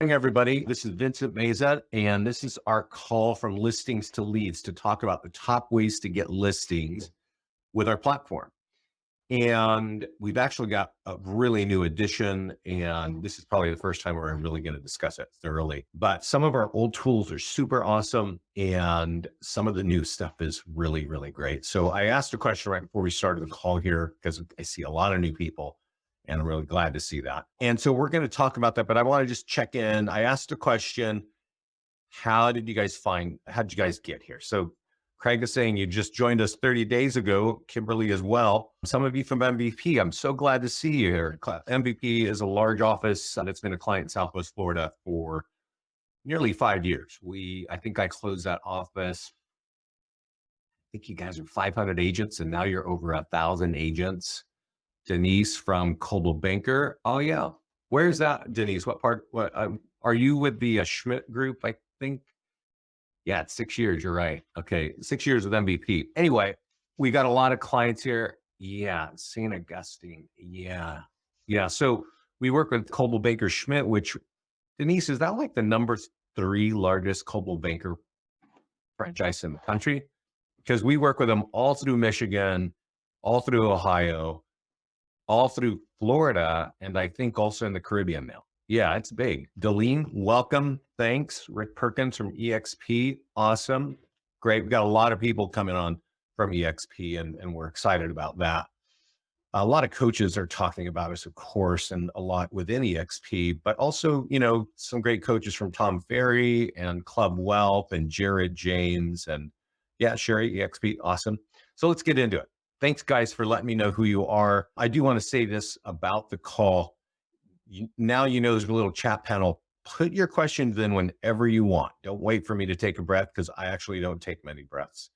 Morning, everybody. This is Vincent Meza, and this is our call from listings to leads to talk about the top ways to get listings with our platform. And we've actually got a really new addition, and this is probably the first time we're really going to discuss it thoroughly. But some of our old tools are super awesome, and some of the new stuff is really, really great. So I asked a question right before we started the call here because I see a lot of new people, and I'm really glad to see that. And so we're going to talk about that, but I want to just check in. I asked a question. How did you guys get here? So Craig is saying you just joined us 30 days ago, Kimberly as well. Some of you from MVP, I'm so glad to see you here. MVP is a large office that's been a client in Southwest Florida for nearly 5 years. I think I closed that office. I think you guys are 500 agents and now you're over 1,000 agents. Denise from Coldwell Banker. Oh yeah. Where's that, Denise? What part? Are you with the Schmidt group? I think. Yeah, it's 6 years. You're right. Okay, 6 years with MVP. Anyway, we got a lot of clients here. Yeah, St. Augustine. Yeah, yeah. So we work with Coldwell Banker Schmidt, which Denise, is that like the number three largest Coldwell Banker franchise in the country? Because we work with them all through Michigan, all through Ohio, all through Florida, and I think also in the Caribbean now. Yeah, it's big. Deline, welcome. Thanks. Rick Perkins from EXP. Awesome. Great. We've got a lot of people coming on from EXP, and we're excited about that. A lot of coaches are talking about us, of course, and a lot within EXP, but also, some great coaches from Tom Ferry and Club Wealth and Jared James and yeah, Sherry, EXP. Awesome. So let's get into it. Thanks, guys, for letting me know who you are. I do want to say this about the call. Now there's a little chat panel. Put your questions in whenever you want. Don't wait for me to take a breath because I actually don't take many breaths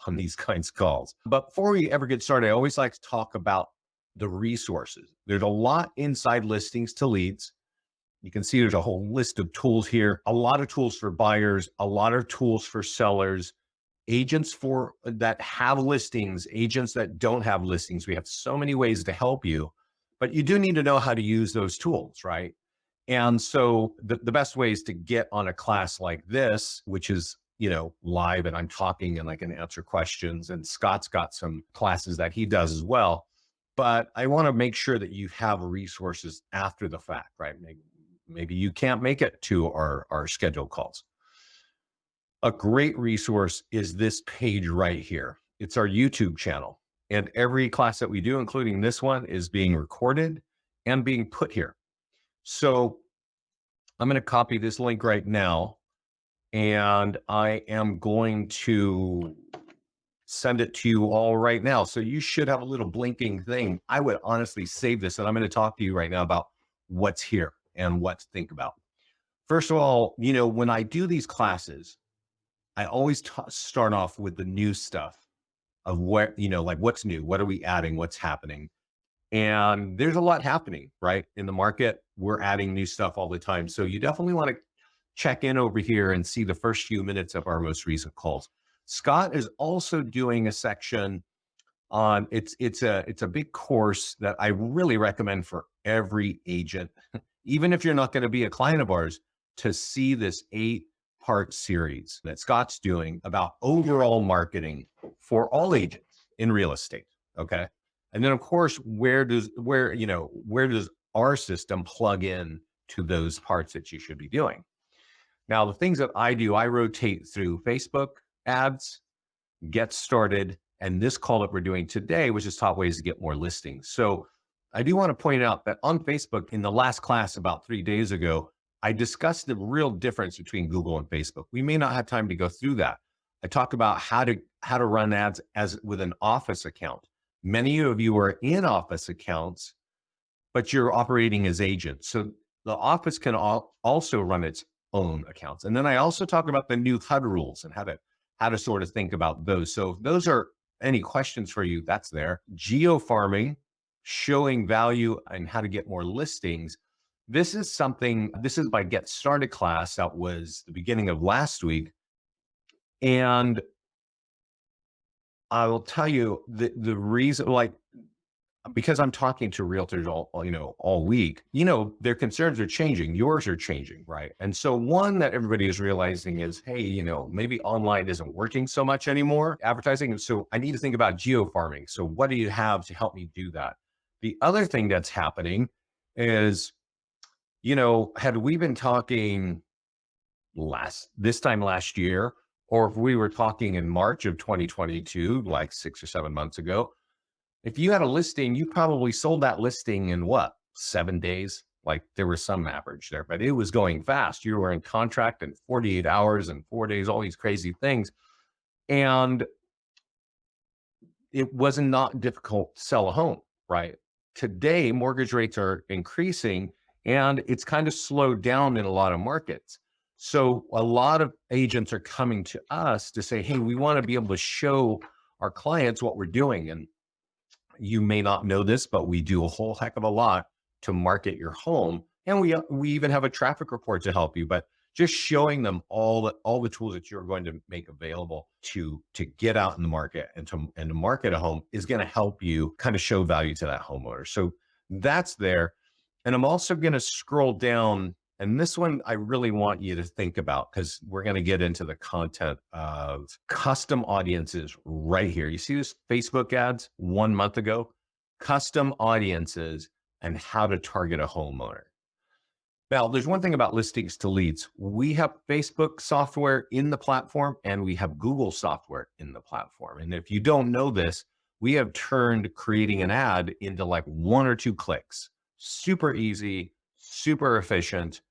on these kinds of calls. But before we ever get started, I always like to talk about the resources. There's a lot inside listings to leads. You can see there's a whole list of tools here, a lot of tools for buyers, a lot of tools for sellers, agents that have listings, agents that don't have listings. We have so many ways to help you, but you do need to know how to use those tools, right? And so the best way is to get on a class like this, which is, live and I'm talking and I can answer questions. And Scott's got some classes that he does as well. But I want to make sure that you have resources after the fact, right? Maybe you can't make it to our scheduled calls. A great resource is this page right here. It's our YouTube channel. And every class that we do, including this one, is being recorded and being put here. So I'm going to copy this link right now, and I am going to send it to you all right now. So you should have a little blinking thing. I would honestly save this, and I'm going to talk to you right now about what's here and what to think about. First of all, when I do these classes, I always start off with the new stuff of where, like what's new, what are we adding, what's happening. And there's a lot happening, right? In the market, we're adding new stuff all the time. So you definitely want to check in over here and see the first few minutes of our most recent calls. Scott is also doing a section on, it's a big course that I really recommend for every agent, even if you're not going to be a client of ours, to see this 8-part series that Scott's doing about overall marketing for all agents in real estate. Okay. And then of course, where does our system plug in to those parts that you should be doing? Now, the things that I do, I rotate through Facebook ads, Get Started, and this call that we're doing today, which is top ways to get more listings. So I do want to point out that on Facebook in the last class about 3 days ago, I discussed the real difference between Google and Facebook. We may not have time to go through that. I talk about how to run ads as with an office account. Many of you are in office accounts, but you're operating as agents. So the office can also run its own accounts. And then I also talk about the new HUD rules and how to sort of think about those. So if those are any questions for you, that's there. Geo farming, showing value and how to get more listings. This is my Get Started class that was the beginning of last week. And I will tell you the reason, like because I'm talking to realtors all week, their concerns are changing, yours are changing, right? And so one that everybody is realizing is, hey, maybe online isn't working so much anymore, advertising. And so I need to think about geo farming. So what do you have to help me do that? The other thing that's happening is, had we been talking this time last year, or if we were talking in March of 2022, like 6 or 7 months ago, if you had a listing, you probably sold that listing in what, 7 days? Like there was some average there, but it was going fast. You were in contract in 48 hours and 4 days, all these crazy things. And it was not difficult to sell a home, right? Today, mortgage rates are increasing and it's kind of slowed down in a lot of markets. So a lot of agents are coming to us to say, hey, we want to be able to show our clients what we're doing. And you may not know this, but we do a whole heck of a lot to market your home. And we even have a traffic report to help you, but just showing them all the tools that you're going to make available to get out in the market and to market a home is going to help you kind of show value to that homeowner. So that's there. And I'm also going to scroll down, and this one I really want you to think about because we're going to get into the content of custom audiences right here. You see this Facebook ads 1 month ago, custom audiences and how to target a homeowner. Now, there's one thing about listings to leads. We have Facebook software in the platform and we have Google software in the platform. And if you don't know this, we have turned creating an ad into like 1 or 2 clicks. Super easy, super efficient.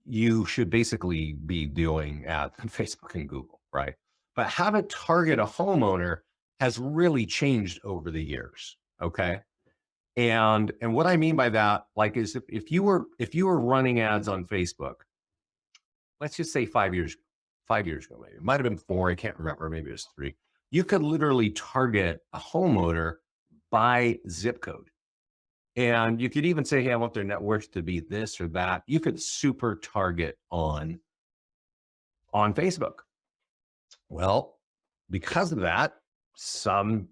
You should basically be doing ads on Facebook and Google, right? But how to target a homeowner has really changed over the years. Okay. And what I mean by that, like, is if you were running ads on Facebook, let's just say 5 years ago, maybe it might have been 4, I can't remember, maybe it was 3. You could literally target a homeowner by zip code. And you could even say, hey, I want their net worth to be this or that. You could super target on Facebook. Well, because of that, some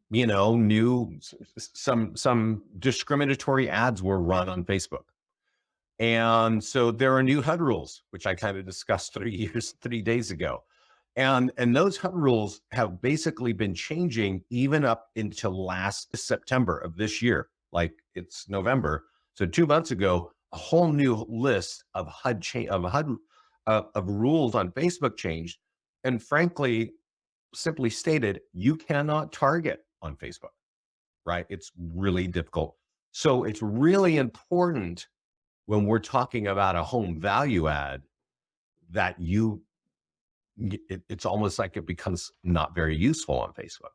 discriminatory ads were run on Facebook. And so there are new HUD rules, which I kind of discussed 3 days ago. And those HUD rules have basically been changing even up until last September of this year. Like it's November. So 2 months ago, a whole new list of of rules on Facebook changed. And frankly, simply stated, you cannot target on Facebook, right? It's really difficult. So it's really important when we're talking about a home value add that it's almost like it becomes not very useful on Facebook.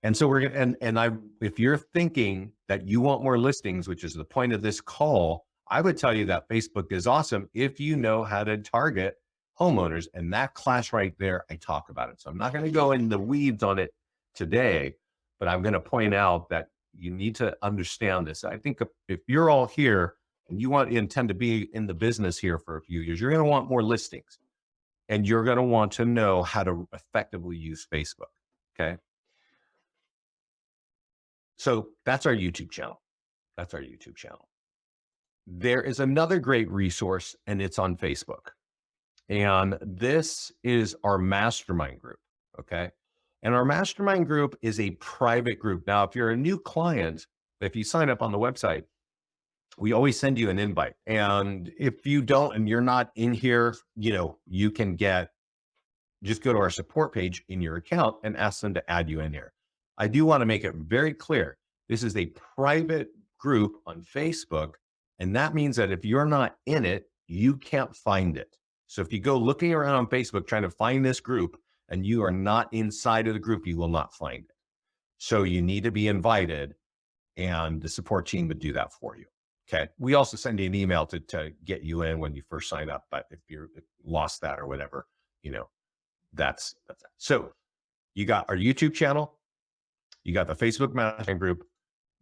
And so we're going to, if you're thinking that you want more listings, which is the point of this call, I would tell you that Facebook is awesome if you know how to target homeowners. And that class right there, I talk about it. So I'm not going to go in the weeds on it today, but I'm going to point out that you need to understand this. I think if you're all here and you intend to be in the business here for a few years, you're going to want more listings and you're going to want to know how to effectively use Facebook. Okay. So that's our YouTube channel. There is another great resource and it's on Facebook. And this is our mastermind group. Okay. And our mastermind group is a private group. Now, if you're a new client, if you sign up on the website, we always send you an invite. And if you don't, and you're not in here, you can just go to our support page in your account and ask them to add you in here. I do want to make it very clear. This is a private group on Facebook. And that means that if you're not in it, you can't find it. So if you go looking around on Facebook trying to find this group and you are not inside of the group, you will not find it. So you need to be invited and the support team would do that for you. Okay. We also send you an email to get you in when you first sign up. But if you lost that or whatever, that's that. So you got our YouTube channel, you got the Facebook mastermind group.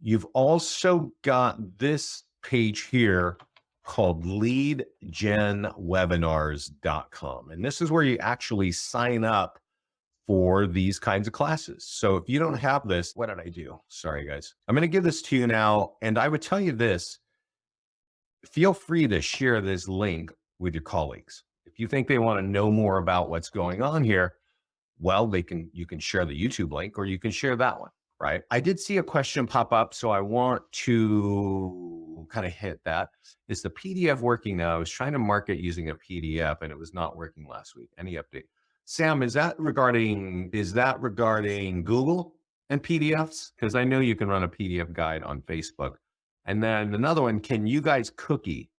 You've also got this page here called leadgenwebinars.com. And this is where you actually sign up for these kinds of classes. So if you don't have this, what did I do? Sorry, guys. I'm going to give this to you now. And I would tell you this, feel free to share this link with your colleagues. If you think they want to know more about what's going on here, well, you can share the YouTube link or you can share that one, right? I did see a question pop up, so I want to kind of hit that. Is the PDF working now? I was trying to market using a PDF and it was not working last week. Any update? Sam, is that regarding Google and PDFs? Because I know you can run a PDF guide on Facebook. And then another one, can you guys cookie?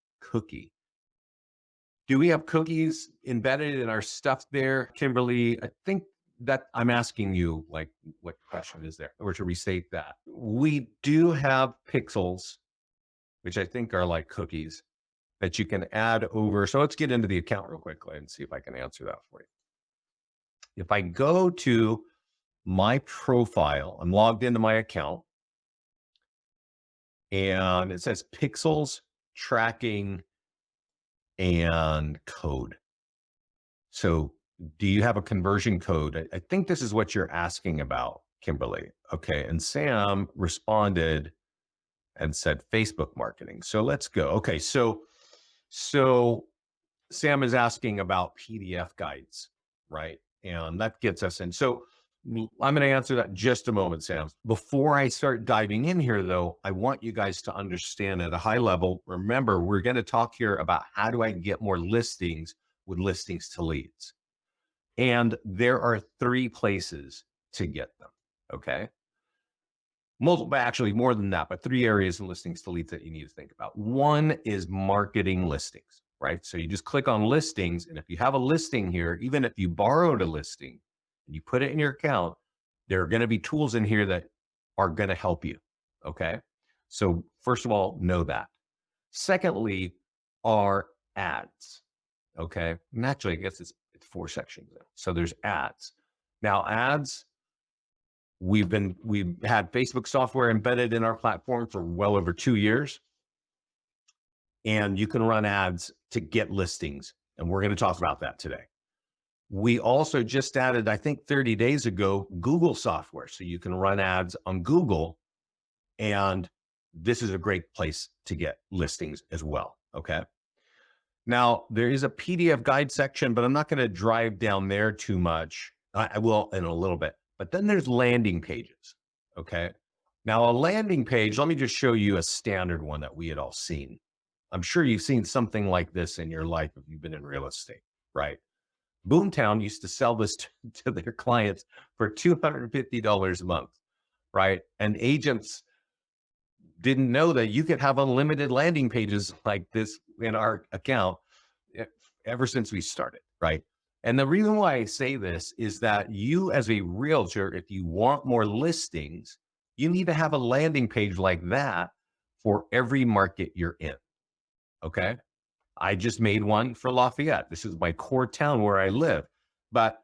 Do we have cookies embedded in our stuff there, Kimberly? I think that I'm asking you, like, what question is there? Or to restate that. We do have pixels, which I think are like cookies that you can add over. So let's get into the account real quickly and see if I can answer that for you. If I go to my profile, I'm logged into my account and it says pixels, tracking, and code. So do you have a conversion code? I think this is what you're asking about, Kimberly. Okay. And Sam responded and said Facebook marketing. So let's go. Okay. So Sam is asking about PDF guides, right? And that gets us in. So I'm going to answer that in just a moment, Sam. Before I start diving in here, though, I want you guys to understand at a high level. Remember, we're going to talk here about how do I get more listings with listings to leads. And there are 3 places to get them. Okay. Multiple, actually more than that, but 3 areas in listings to leads that you need to think about. One is marketing listings, right? So you just click on listings. And if you have a listing here, even if you borrowed a listing and you put it in your account, there are going to be tools in here that are going to help you. Okay. So first of all, know that. Secondly, are ads. Okay. And actually, I guess it's 4 sections there. So there's ads. Now, ads, we've had Facebook software embedded in our platform for well over 2 years. And you can run ads to get listings. And we're going to talk about that today. We also just added, I think 30 days ago, Google software. So you can run ads on Google. And this is a great place to get listings as well. Okay. Now, there is a PDF guide section, but I'm not going to drive down there too much. I will in a little bit. But then there's landing pages. Okay. Now, a landing page, let me just show you a standard one that we had all seen. I'm sure you've seen something like this in your life if you've been in real estate, right? Boomtown used to sell this to their clients for $250 a month, right? And agents didn't know that you could have unlimited landing pages like this in our account ever since we started, right? And the reason why I say this is that you as a realtor, if you want more listings, you need to have a landing page like that for every market you're in, okay? I just made one for Lafayette. This is my core town where I live. But,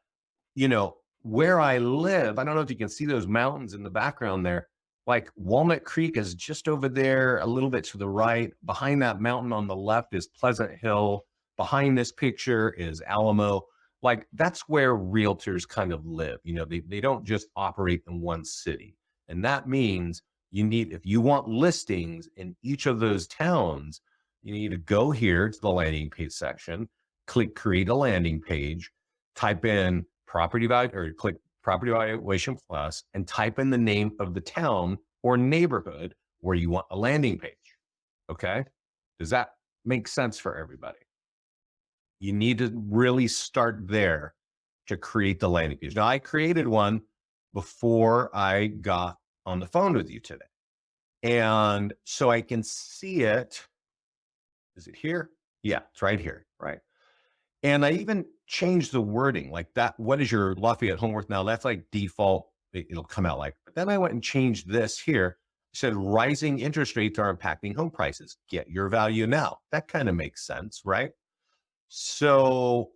you know, where I live, I don't know if you can see those mountains in the background there. Like Walnut Creek is just over there, a little bit to the right. Behind that mountain on the left is Pleasant Hill. Behind this picture is Alamo. Like that's where realtors kind of live. You know, they don't just operate in one city. And that means if you want listings in each of those towns, you need to go here to the landing page section, click create a landing page, type in property value or click property valuation plus and type in the name of the town or neighborhood where you want a landing page. Okay. Does that make sense for everybody? You need to really start there to create the landing page. Now I created one before I got on the phone with you today. And so I can see it. Is it here? Yeah, it's right here, right? And I even changed the wording like that. What is your Lafayette home worth now? That's like default. It'll come out like, but then I went and changed this here. It said rising interest rates are impacting home prices. Get your value now. That kind of makes sense, right? So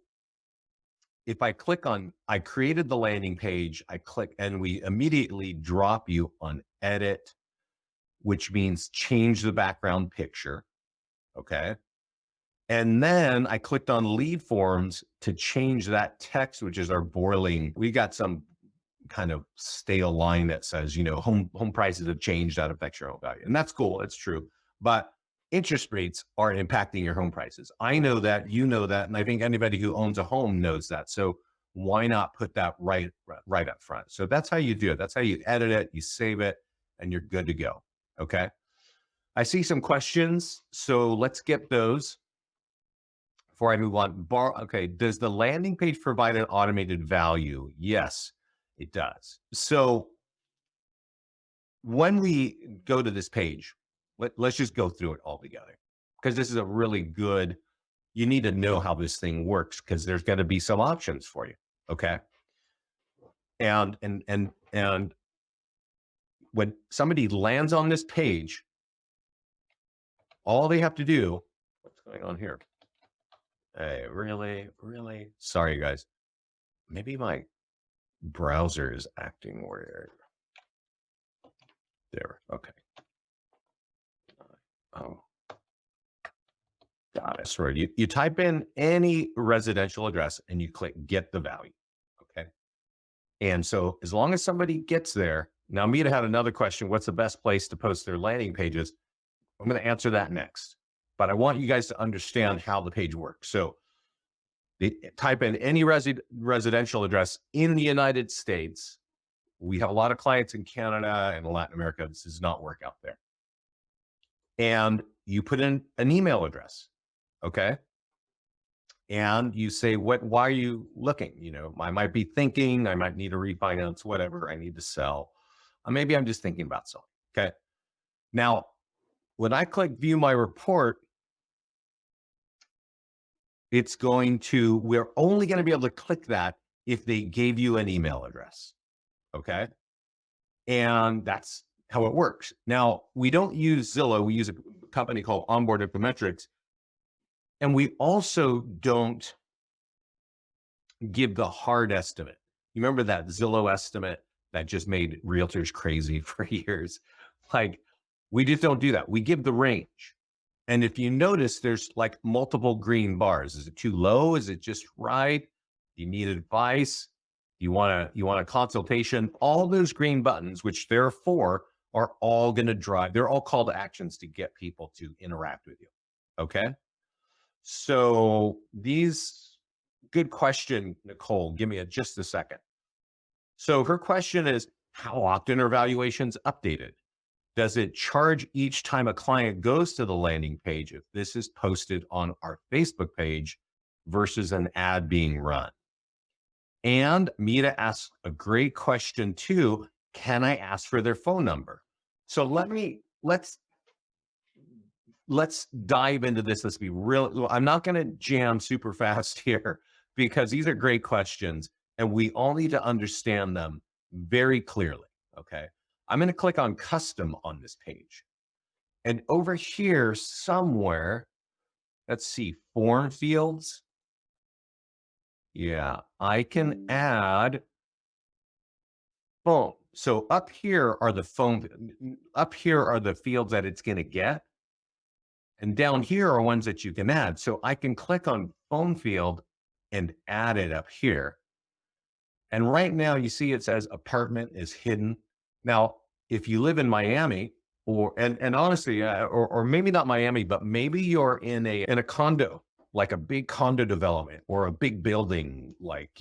if I click on, I created the landing page, I click and we immediately drop you on edit, which means change the background picture. Okay. And then I clicked on lead forms to change that text, which is our boiling. We got some kind of stale line that says, home prices have changed, that affects your home value. And that's cool. It's true. But interest rates are impacting your home prices. I know that, you know that, and I think anybody who owns a home knows that. So why not put that right up front? So that's how you do it. That's how you edit it, you save it, and you're good to go. Okay. I see some questions. So let's get those before I move on. Okay. Does the landing page provide an automated value? Yes, it does. So when we go to this page, let's just go through it all together, because this is a really good, you need to know how this thing works, because there's going to be some options for you. Okay. And when somebody lands on this page, all they have to do, what's going on here? Hey, really? Sorry, guys. Maybe my browser is acting weird. There. Okay. Oh, got it. Sorry. You type in any residential address and you click get the value. Okay. And so as long as somebody gets there, now Mita had another question. What's the best place to post their landing pages? I'm going to answer that next, but I want you guys to understand how the page works. So they type in any residential address in the United States. We have a lot of clients in Canada and Latin America. This does not work out there. And you put in an email address. Okay. And you say, why are you looking? I might be thinking, I might need to refinance, whatever, I need to sell. Maybe I'm just thinking about selling. Okay. Now, when I click view my report, we're only going to be able to click that if they gave you an email address. Okay. And that's how it works. Now, we don't use Zillow. We use a company called Onboard Infometrics. And we also don't give the hard estimate. You remember that Zillow estimate that just made realtors crazy for years? Like, we just don't do that. We give the range. And if you notice, there's like multiple green bars. Is it too low? Is it just right? Do you need advice? You want a consultation? All those green buttons, which there are 4, are all going to drive. They're all call to actions to get people to interact with you. Okay. So good question, Nicole. Give me just a second. So her question is, how often are valuations updated? Does it charge each time a client goes to the landing page if this is posted on our Facebook page versus an ad being run? And Mita asks a great question too. Can I ask for their phone number? So let's dive into this. Let's be real. I'm not going to jam super fast here, because these are great questions and we all need to understand them very clearly. Okay. I'm going to click on custom on this page. And over here somewhere, let's see, form fields. Yeah, I can add phone. So up here are the fields that it's going to get. And down here are ones that you can add. So I can click on phone field and add it up here. And right now you see it says apartment is hidden. Now, if you live in Miami, and honestly, or maybe not Miami, but maybe you're in a condo, like a big condo development or a big building, like,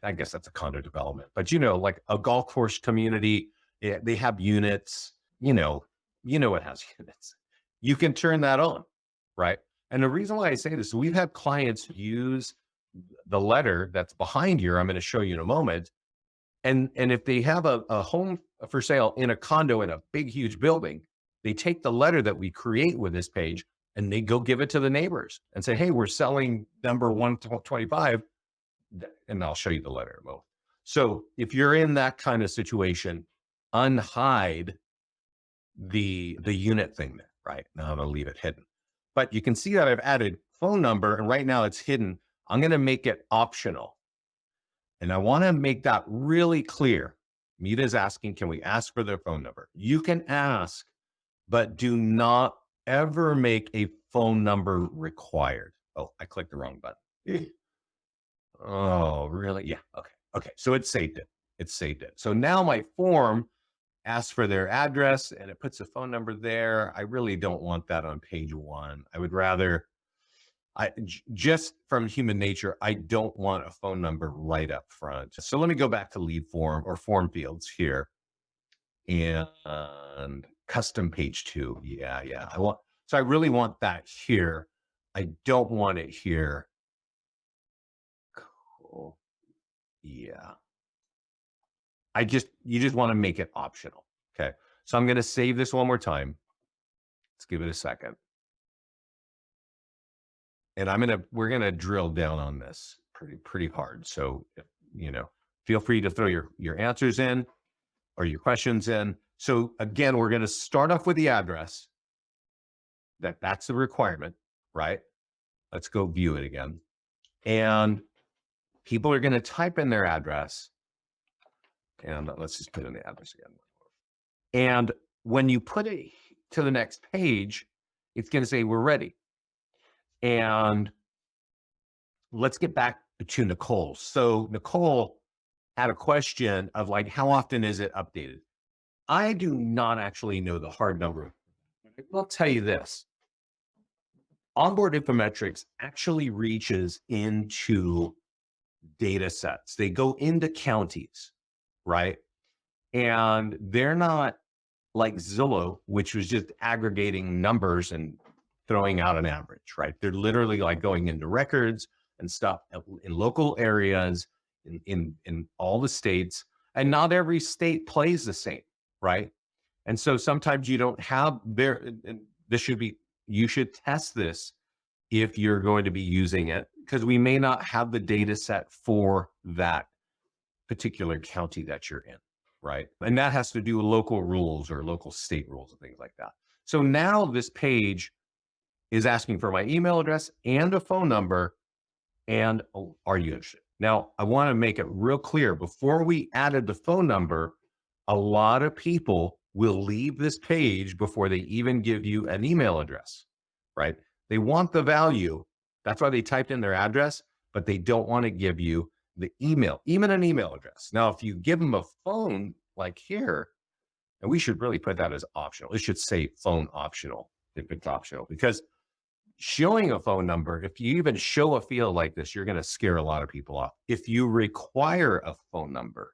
I guess that's a condo development, but like a golf course community, they have units, it has units. You can turn that on, right? And the reason why I say this, we've had clients use the letter that's behind here. I'm going to show you in a moment. And if they have a home for sale in a condo in a big, huge building, they take the letter that we create with this page and they go give it to the neighbors and say, hey, we're selling number 125. And I'll show you the letter in a moment. So if you're in that kind of situation, unhide the unit thing there, right? Now I'm going to leave it hidden. But you can see that I've added phone number, and right now it's hidden. I'm going to make it optional. And I want to make that really clear. Mita is asking, can we ask for their phone number? You can ask, but do not ever make a phone number required. Oh, I clicked the wrong button. Oh, really? Yeah. Okay. Okay. So it saved it. It saved it. So now my form asks for their address and it puts a phone number there. I really don't want that on page one. I would rather, just from human nature, I don't want a phone number right up front. So let me go back to lead form or form fields here and custom page two. Yeah. Yeah. So I really want that here. I don't want it here. Cool. Yeah. You just want to make it optional. Okay. So I'm going to save this one more time. Let's give it a second. And we're going to drill down on this pretty hard. So, feel free to throw your answers in or your questions in. So again, we're going to start off with the address. That's the requirement, right? Let's go view it again. And people are going to type in their address. And let's just put in the address again. And when you put it to the next page, it's going to say, we're ready. And let's get back to Nicole. So Nicole had a question of like, how often is it updated? I do not actually know the hard number. I'll tell you this. Onboard Infometrics actually reaches into data sets. They go into counties, right? And they're not like Zillow, which was just aggregating numbers and throwing out an average, right? They're literally like going into records and stuff in local areas in all the states, and not every state plays the same, right? And so sometimes you don't have and you should test this if you're going to be using it, because we may not have the data set for that particular county that you're in, right? And that has to do with local rules or local state rules and things like that. So now this page is asking for my email address and a phone number. And are you interested? Now, I want to make it real clear, before we added the phone number, a lot of people will leave this page before they even give you an email address, right? They want the value. That's why they typed in their address, but they don't want to give you the email, even an email address. Now, if you give them a phone like here, and we should really put that as optional. It should say phone optional if it's optional, because showing a phone number, if you even show a field like this, you're going to scare a lot of people off. If you require a phone number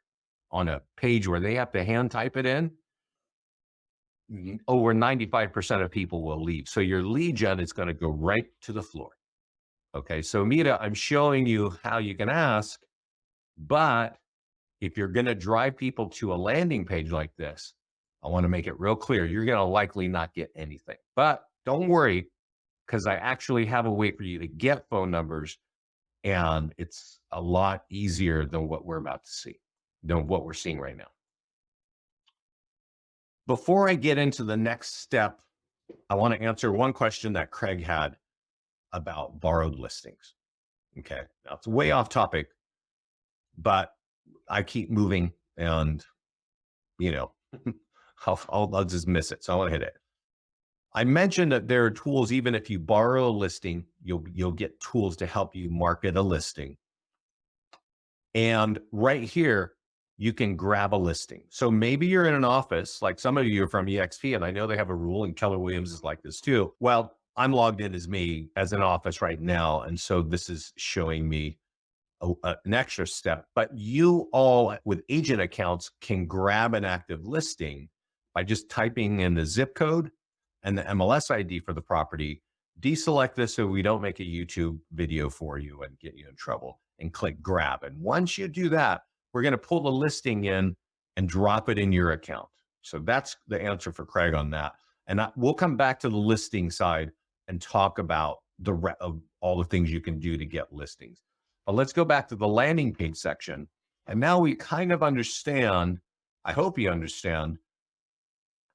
on a page where they have to hand type it in, over 95% of people will leave. So your lead gen is going to go right to the floor. Okay. So Mita, I'm showing you how you can ask, but if you're going to drive people to a landing page like this, I want to make it real clear. You're going to likely not get anything, but don't worry, because I actually have a way for you to get phone numbers, and it's a lot easier than what we're about to see, than what we're seeing right now. Before I get into the next step, I want to answer one question that Craig had about borrowed listings. Okay. Now it's way off topic, but I keep moving and, I'll just miss it. So I want to hit it. I mentioned that there are tools, even if you borrow a listing, you'll get tools to help you market a listing. And right here, you can grab a listing. So maybe you're in an office, like some of you are from EXP, and I know they have a rule, and Keller Williams is like this too. Well, I'm logged in as me as an office right now. And so this is showing me an extra step, but you all with agent accounts can grab an active listing by just typing in the zip code and the MLS ID for the property. Deselect this so we don't make a YouTube video for you and get you in trouble, and click grab. And once you do that, we're going to pull the listing in and drop it in your account. So that's the answer for Craig on that. And we'll come back to the listing side and talk about of all the things you can do to get listings. But let's go back to the landing page section. And now we kind of understand, I hope you understand,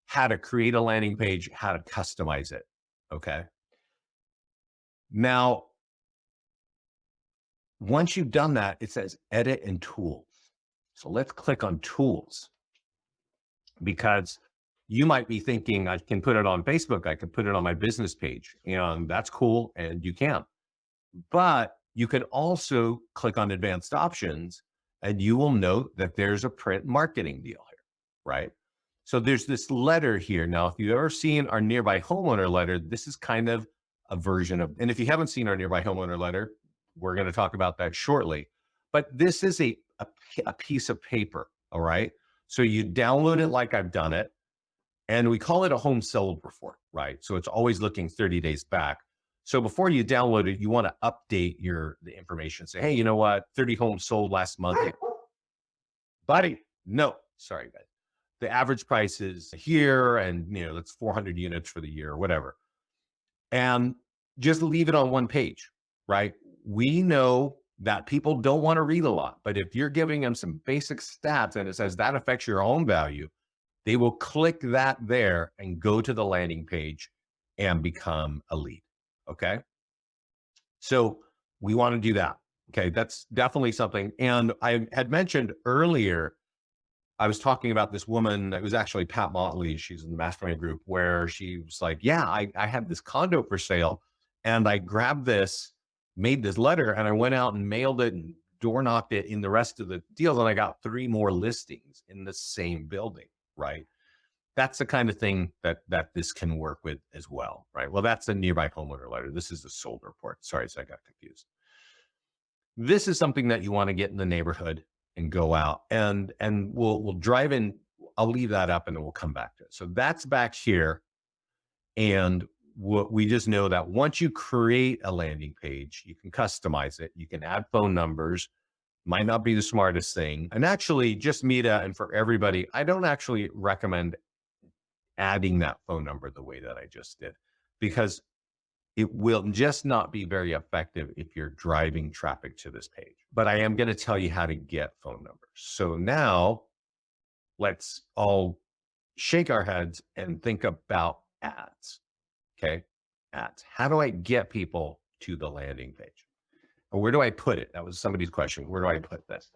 how to create a landing page, how to customize it. Okay. Now, once you've done that, it says edit and tools. So let's click on tools, because you might be thinking, I can put it on Facebook, I can put it on my business page, and that's cool. And you can. But you can also click on advanced options and you will note that there's a print marketing deal here, right? So there's this letter here. Now, if you've ever seen our nearby homeowner letter, this is kind of a version of, and if you haven't seen our nearby homeowner letter, we're going to talk about that shortly. But this is a piece of paper. All right. So you download it like I've done it, and we call it a home sold report, right? So it's always looking 30 days back. So before you download it, you want to update the information. Say, hey, you know what? 30 homes sold last month. Buddy, no, sorry, guys. The average price is here, and that's 400 units for the year or whatever. And just leave it on one page, right? We know that people don't want to read a lot, but if you're giving them some basic stats and it says that affects your home value, they will click that there and go to the landing page and become a lead. Okay. So we want to do that. Okay. That's definitely something. And I had mentioned earlier, I was talking about this woman. It was actually Pat Motley. She's in the mastermind group where she was like, yeah, I had this condo for sale and I grabbed this, made this letter, and I went out and mailed it and door knocked it in the rest of the deals. And I got 3 more listings in the same building. Right. That's the kind of thing that this can work with as well, right? Well, that's a nearby homeowner letter. This is a sold report. Sorry, so I got confused. This is something that you want to get in the neighborhood and go out and we'll drive in. I'll leave that up and then we'll come back to it. So that's back here. And what we just know that once you create a landing page, you can customize it. You can add phone numbers. Might not be the smartest thing. And actually, just Meta and for everybody, I don't actually recommend adding that phone number the way that I just did, because it will just not be very effective if you're driving traffic to this page. But I am going to tell you how to get phone numbers. So now let's all shake our heads and think about ads. Okay. Ads. How do I get people to the landing page? And where do I put it? That was somebody's question. Where do I put this?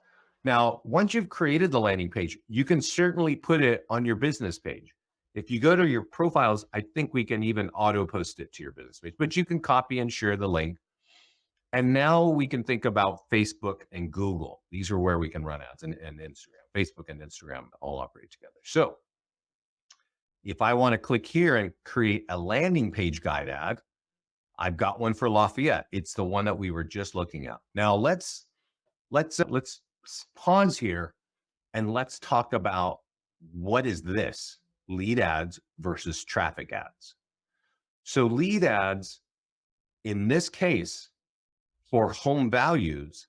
Now, once you've created the landing page, you can certainly put it on your business page. If you go to your profiles, I think we can even auto post it to your business page, but you can copy and share the link. And now we can think about Facebook and Google. These are where we can run ads, and Instagram. Facebook and Instagram all operate together. So if I want to click here and create a landing page guide ad, I've got one for Lafayette. It's the one that we were just looking at. Now let's pause here and let's talk about what is this lead ads versus traffic ads. So lead ads, in this case, for home values,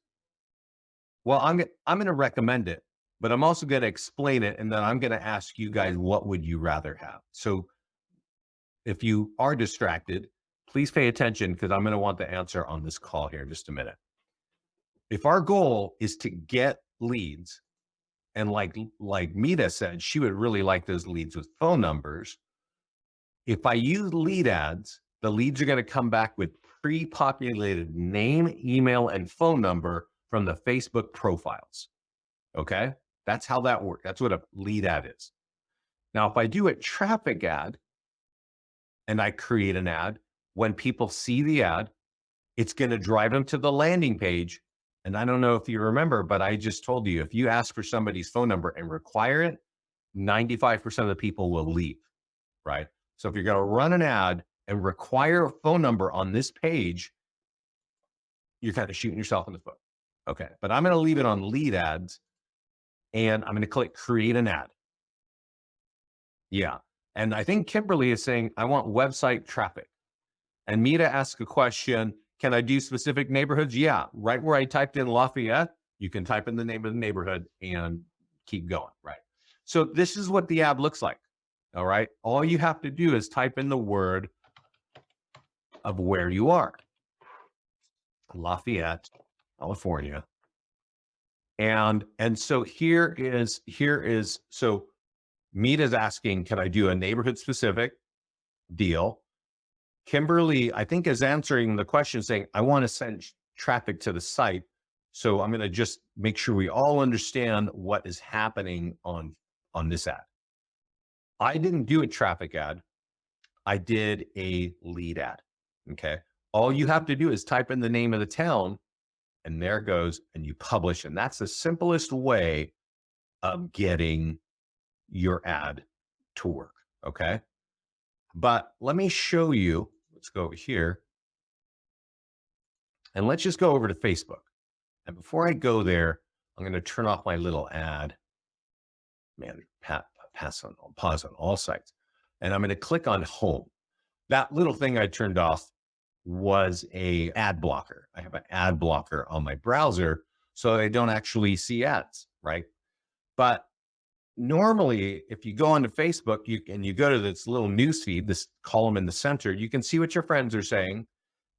well, I'm going to recommend it, but I'm also going to explain it. And then I'm going to ask you guys, what would you rather have? So if you are distracted, please pay attention because I'm going to want the answer on this call here in just a minute. If our goal is to get leads, and like Mita said, she would really like those leads with phone numbers. If I use lead ads, the leads are going to come back with pre-populated name, email, and phone number from the Facebook profiles. Okay. That's how that works. That's what a lead ad is. Now, if I do a traffic ad and I create an ad, when people see the ad, it's going to drive them to the landing page. And I don't know if you remember, but I just told you, if you ask for somebody's phone number and require it, 95% of the people will leave, right? So if you're going to run an ad and require a phone number on this page, you're kind of shooting yourself in the foot. Okay. But I'm going to leave it on lead ads and I'm going to click create an ad. Yeah. And I think Kimberly is saying, I want website traffic. And Mita asked a question, can I do specific neighborhoods? Yeah. Right where I typed in Lafayette, you can type in the name of the neighborhood and keep going, right? So this is what the ad looks like. All right. All you have to do is type in the word of where you are. Lafayette, California. And so here is, so Mita's asking, can I do a neighborhood specific deal? Kimberly, I think, is answering the question saying, I want to send traffic to the site. So I'm going to just make sure we all understand what is happening on this ad. I didn't do a traffic ad. I did a lead ad. Okay. All you have to do is type in the name of the town, and there it goes, and you publish. And that's the simplest way of getting your ad to work. Okay. But let me show you. Let's go over here and let's just go over to Facebook. And before I go there, I'm going to turn off my little ad. Man, pause on all sites. And I'm going to click on home. That little thing I turned off was a ad blocker. I have an ad blocker on my browser so I don't actually see ads, right? But normally, if you go onto Facebook, you go to this little news feed, this column in the center, you can see what your friends are saying,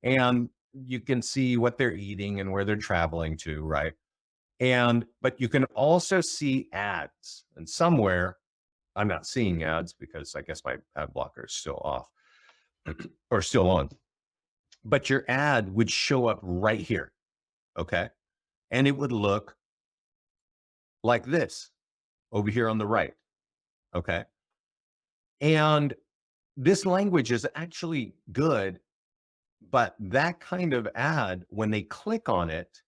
and you can see what they're eating and where they're traveling to, right? But you can also see ads, and somewhere I'm not seeing ads because I guess my ad blocker is still off or still on. But your ad would show up right here, okay? And it would look like this over here on the right, okay? And this language is actually good, but that kind of ad, when they click on it,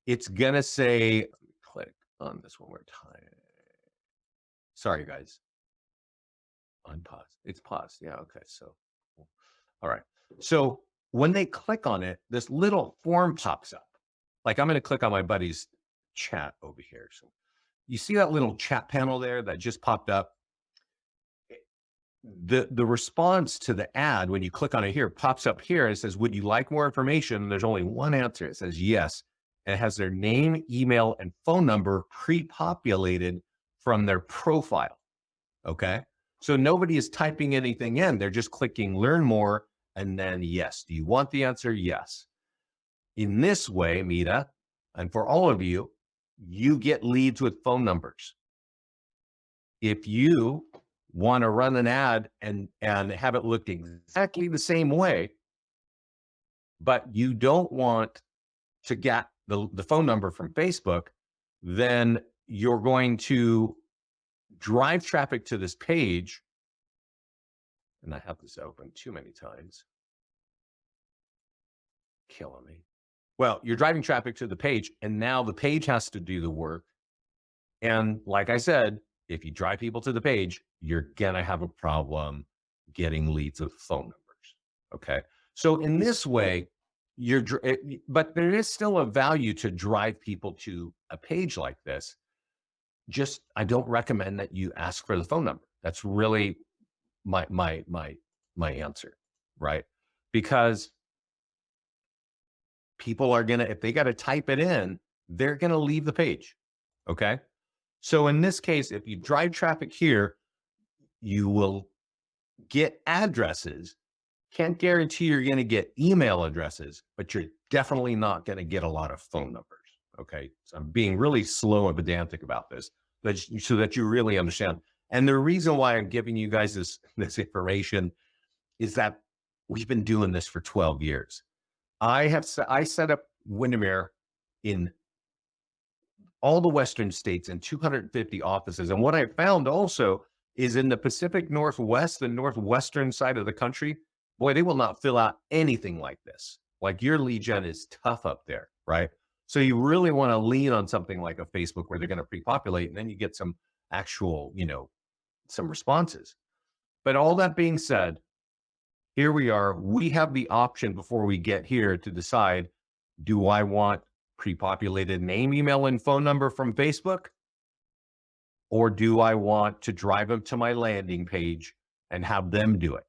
it's gonna say, click on this one more time. Sorry, guys. Unpause. It's paused. Yeah, okay. So, all right. So when they click on it, this little form pops up. Like I'm going to click on my buddy's chat over here. So you see that little chat panel there that just popped up? The response to the ad, when you click on it here, pops up here and it says, would you like more information? There's only one answer. It says yes. And it has their name, email, and phone number pre-populated from their profile. Okay. So nobody is typing anything in. They're just clicking learn more and then yes. Do you want the answer? Yes. In this way, Mita, and for all of you, you get leads with phone numbers. If you want to run an ad and have it look exactly the same way, but you don't want to get the phone number from Facebook, then you're going to drive traffic to this page. And I have this open too many times. Killing me. Well, you're driving traffic to the page, and now the page has to do the work. And like I said, if you drive people to the page, you're going to have a problem getting leads with phone numbers. Okay. So in this way, but there is still a value to drive people to a page like this. Just, I don't recommend that you ask for the phone number. That's really my answer, right? Because people are going to, if they got to type it in, they're going to leave the page. Okay. So in this case, if you drive traffic here, you will get addresses. Can't guarantee you're going to get email addresses, but you're definitely not going to get a lot of phone numbers. Okay. So I'm being really slow and pedantic about this, but so that you really understand. And the reason why I'm giving you guys this information is that we've been doing this for 12 years. I set up Windermere in all the Western states and 250 offices. And what I found also is in the Pacific Northwest, the Northwestern side of the country, boy, they will not fill out anything like this. Like your lead gen is tough up there, right? So you really want to lean on something like a Facebook where they're going to pre-populate and then you get some actual, some responses. But all that being said, here we are. We have the option before we get here to decide, do I want pre-populated name, email, and phone number from Facebook? Or do I want to drive them to my landing page and have them do it?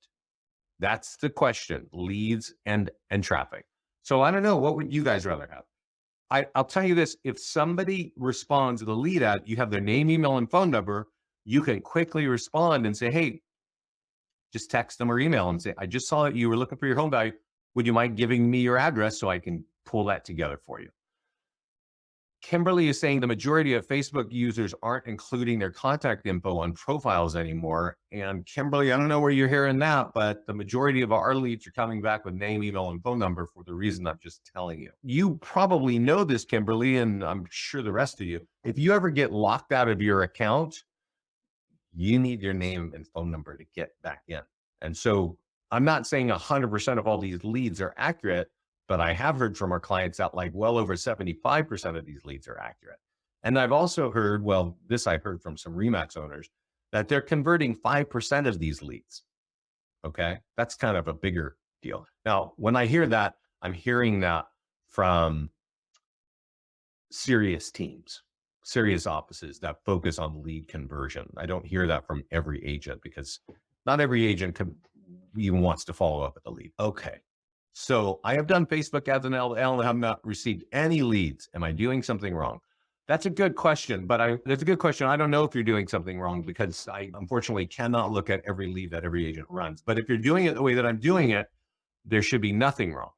That's the question, leads and traffic. So I don't know, what would you guys rather have? I'll tell you this, if somebody responds to the lead ad, you have their name, email, and phone number, you can quickly respond and say, hey, just text them or email them and say, I just saw that you were looking for your home value. Would you mind giving me your address so I can pull that together for you? Kimberly is saying the majority of Facebook users aren't including their contact info on profiles anymore. And Kimberly, I don't know where you're hearing that, but the majority of our leads are coming back with name, email, and phone number for the reason I'm just telling you. You probably know this, Kimberly, and I'm sure the rest of you. If you ever get locked out of your account, you need your name and phone number to get back in. And so I'm not saying 100% of all these leads are accurate, but I have heard from our clients that like well over 75% of these leads are accurate. And I've also heard, well, this I heard from some Remax owners, that they're converting 5% of these leads. Okay. That's kind of a bigger deal. Now, when I hear that, I'm hearing that from serious teams, serious offices that focus on lead conversion. I don't hear that from every agent because not every agent even wants to follow up with a lead. Okay. So I have done Facebook ads and LL and have not received any leads. Am I doing something wrong? That's a good question, but that's a good question. I don't know if you're doing something wrong because I unfortunately cannot look at every lead that every agent runs. But if you're doing it the way that I'm doing it, there should be nothing wrong.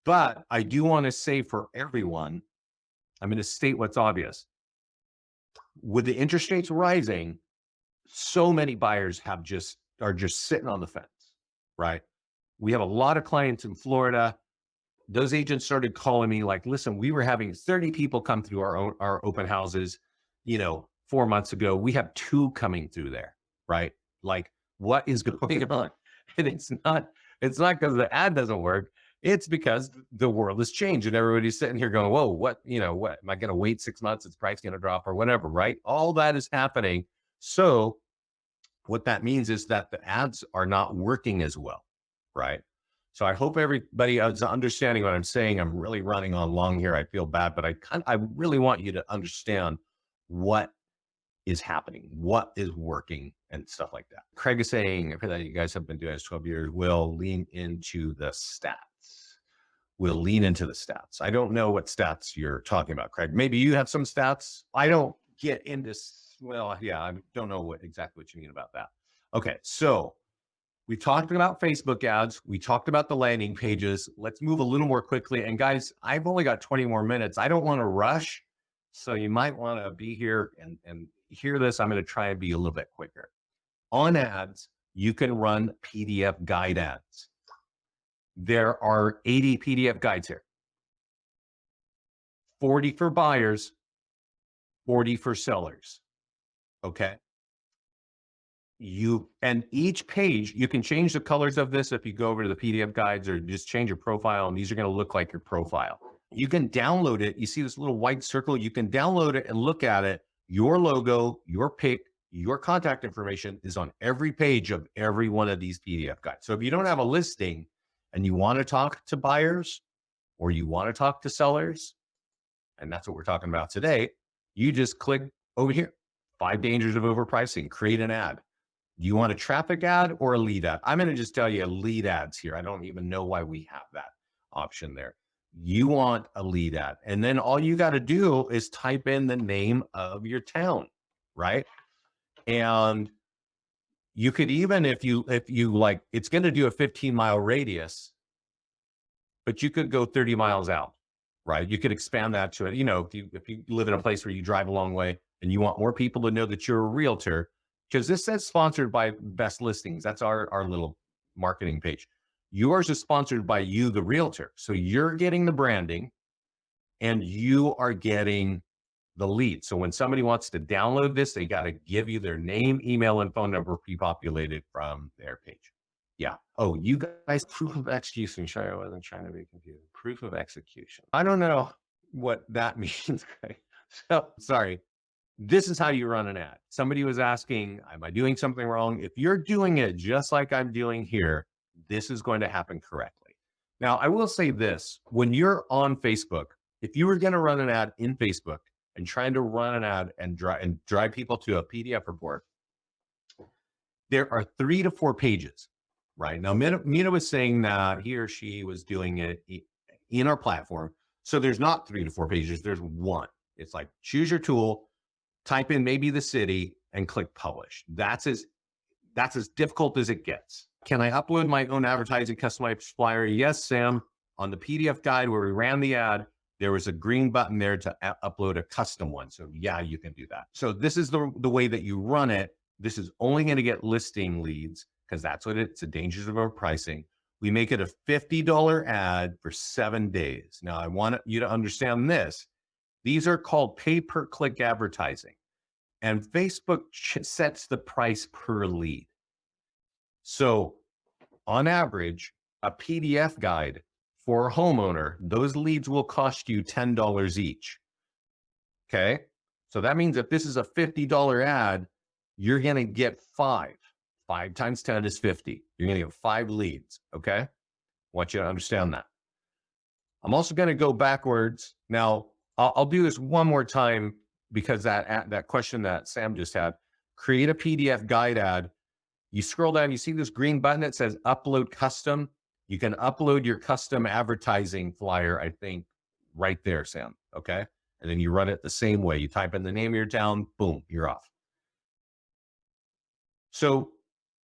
But I do want to say for everyone, I'm going to state what's obvious. With the interest rates rising, so many buyers are just sitting on the fence, right? We have a lot of clients in Florida. Those agents started calling me like, listen, we were having 30 people come through our open houses, 4 months ago. We have 2 coming through there, right? Like, what is going on? And it's not because the ad doesn't work. It's because the world has changed and everybody's sitting here going, whoa, what am I going to wait 6 months? Is price going to drop or whatever, right? All that is happening. So what that means is that the ads are not working as well, right? So I hope everybody is understanding what I'm saying. I'm really running on long here. I feel bad, but I really want you to understand what is happening, what is working and stuff like that. Craig is saying, I feel that you guys have been doing this 12 years, we'll lean into the stats. We'll lean into the stats. I don't know what stats you're talking about, Craig. Maybe you have some stats. I don't get into, well, yeah, I don't know exactly what you mean about that. Okay, so we talked about Facebook ads. We talked about the landing pages. Let's move a little more quickly. And guys, I've only got 20 more minutes. I don't want to rush. So you might want to be here and hear this. I'm going to try and be a little bit quicker. On ads, you can run PDF guide ads. There are 80 PDF guides here. 40 for buyers, 40 for sellers. Okay. And each page, you can change the colors of this if you go over to the PDF guides or just change your profile, and these are going to look like your profile. You can download it. You see this little white circle, you can download it and look at it. Your logo, your pic, your contact information is on every page of every one of these PDF guides. So if you don't have a listing and you want to talk to buyers or you want to talk to sellers, and that's what we're talking about today, you just click over here, 5 dangers of overpricing, create an ad. Do you want a traffic ad or a lead ad? I'm going to just tell you lead ads here. I don't even know why we have that option there. You want a lead ad. And then all you got to do is type in the name of your town, right? And you could even, if you like, it's going to do a 15-mile radius, but you could go 30 miles out, right? You could expand that to it. If you live in a place where you drive a long way and you want more people to know that you're a realtor, because this says sponsored by Best Listings. That's our little marketing page. Yours is sponsored by you, the realtor. So you're getting the branding and you are getting the lead. So when somebody wants to download this, they got to give you their name, email, and phone number pre-populated from their page. Yeah. Oh, you guys, proof of execution. Sorry, I wasn't trying to be confused. Proof of execution. I don't know what that means. So sorry. This is how you run an ad. Somebody was asking, am I doing something wrong? If you're doing it just like I'm doing here, this is going to happen correctly. Now, I will say this, when you're on Facebook, if you were going to run an ad in Facebook and trying to run an ad and drive people to a PDF report, there are 3 to 4 pages, right? Now, Mina was saying that he or she was doing it in our platform. So there's not 3 to 4 pages, there's 1. It's like, choose your tool, type in maybe the city and click publish. That's as difficult as it gets. Can I upload my own advertising customized flyer? Yes, Sam. On the PDF guide where we ran the ad, there was a green button there to upload a custom one. So yeah, you can do that. So this is the way that you run it. This is only going to get listing leads because that's what it's a dangers of overpricing. We make it a $50 ad for 7 days. Now I want you to understand this. These are called pay-per-click advertising, and Facebook sets the price per lead. So on average, a PDF guide for a homeowner, those leads will cost you $10 each. Okay. So that means if this is a $50 ad, you're going to get five. 5 times 10 is 50. You're going to get 5 leads. Okay. I want you to understand that. I'm also going to go backwards. Now, I'll do this one more time because that question that Sam just had, create a PDF guide ad. You scroll down, you see this green button that says upload custom. You can upload your custom advertising flyer, I think, right there, Sam. Okay. And then you run it the same way. You type in the name of your town, boom, you're off. So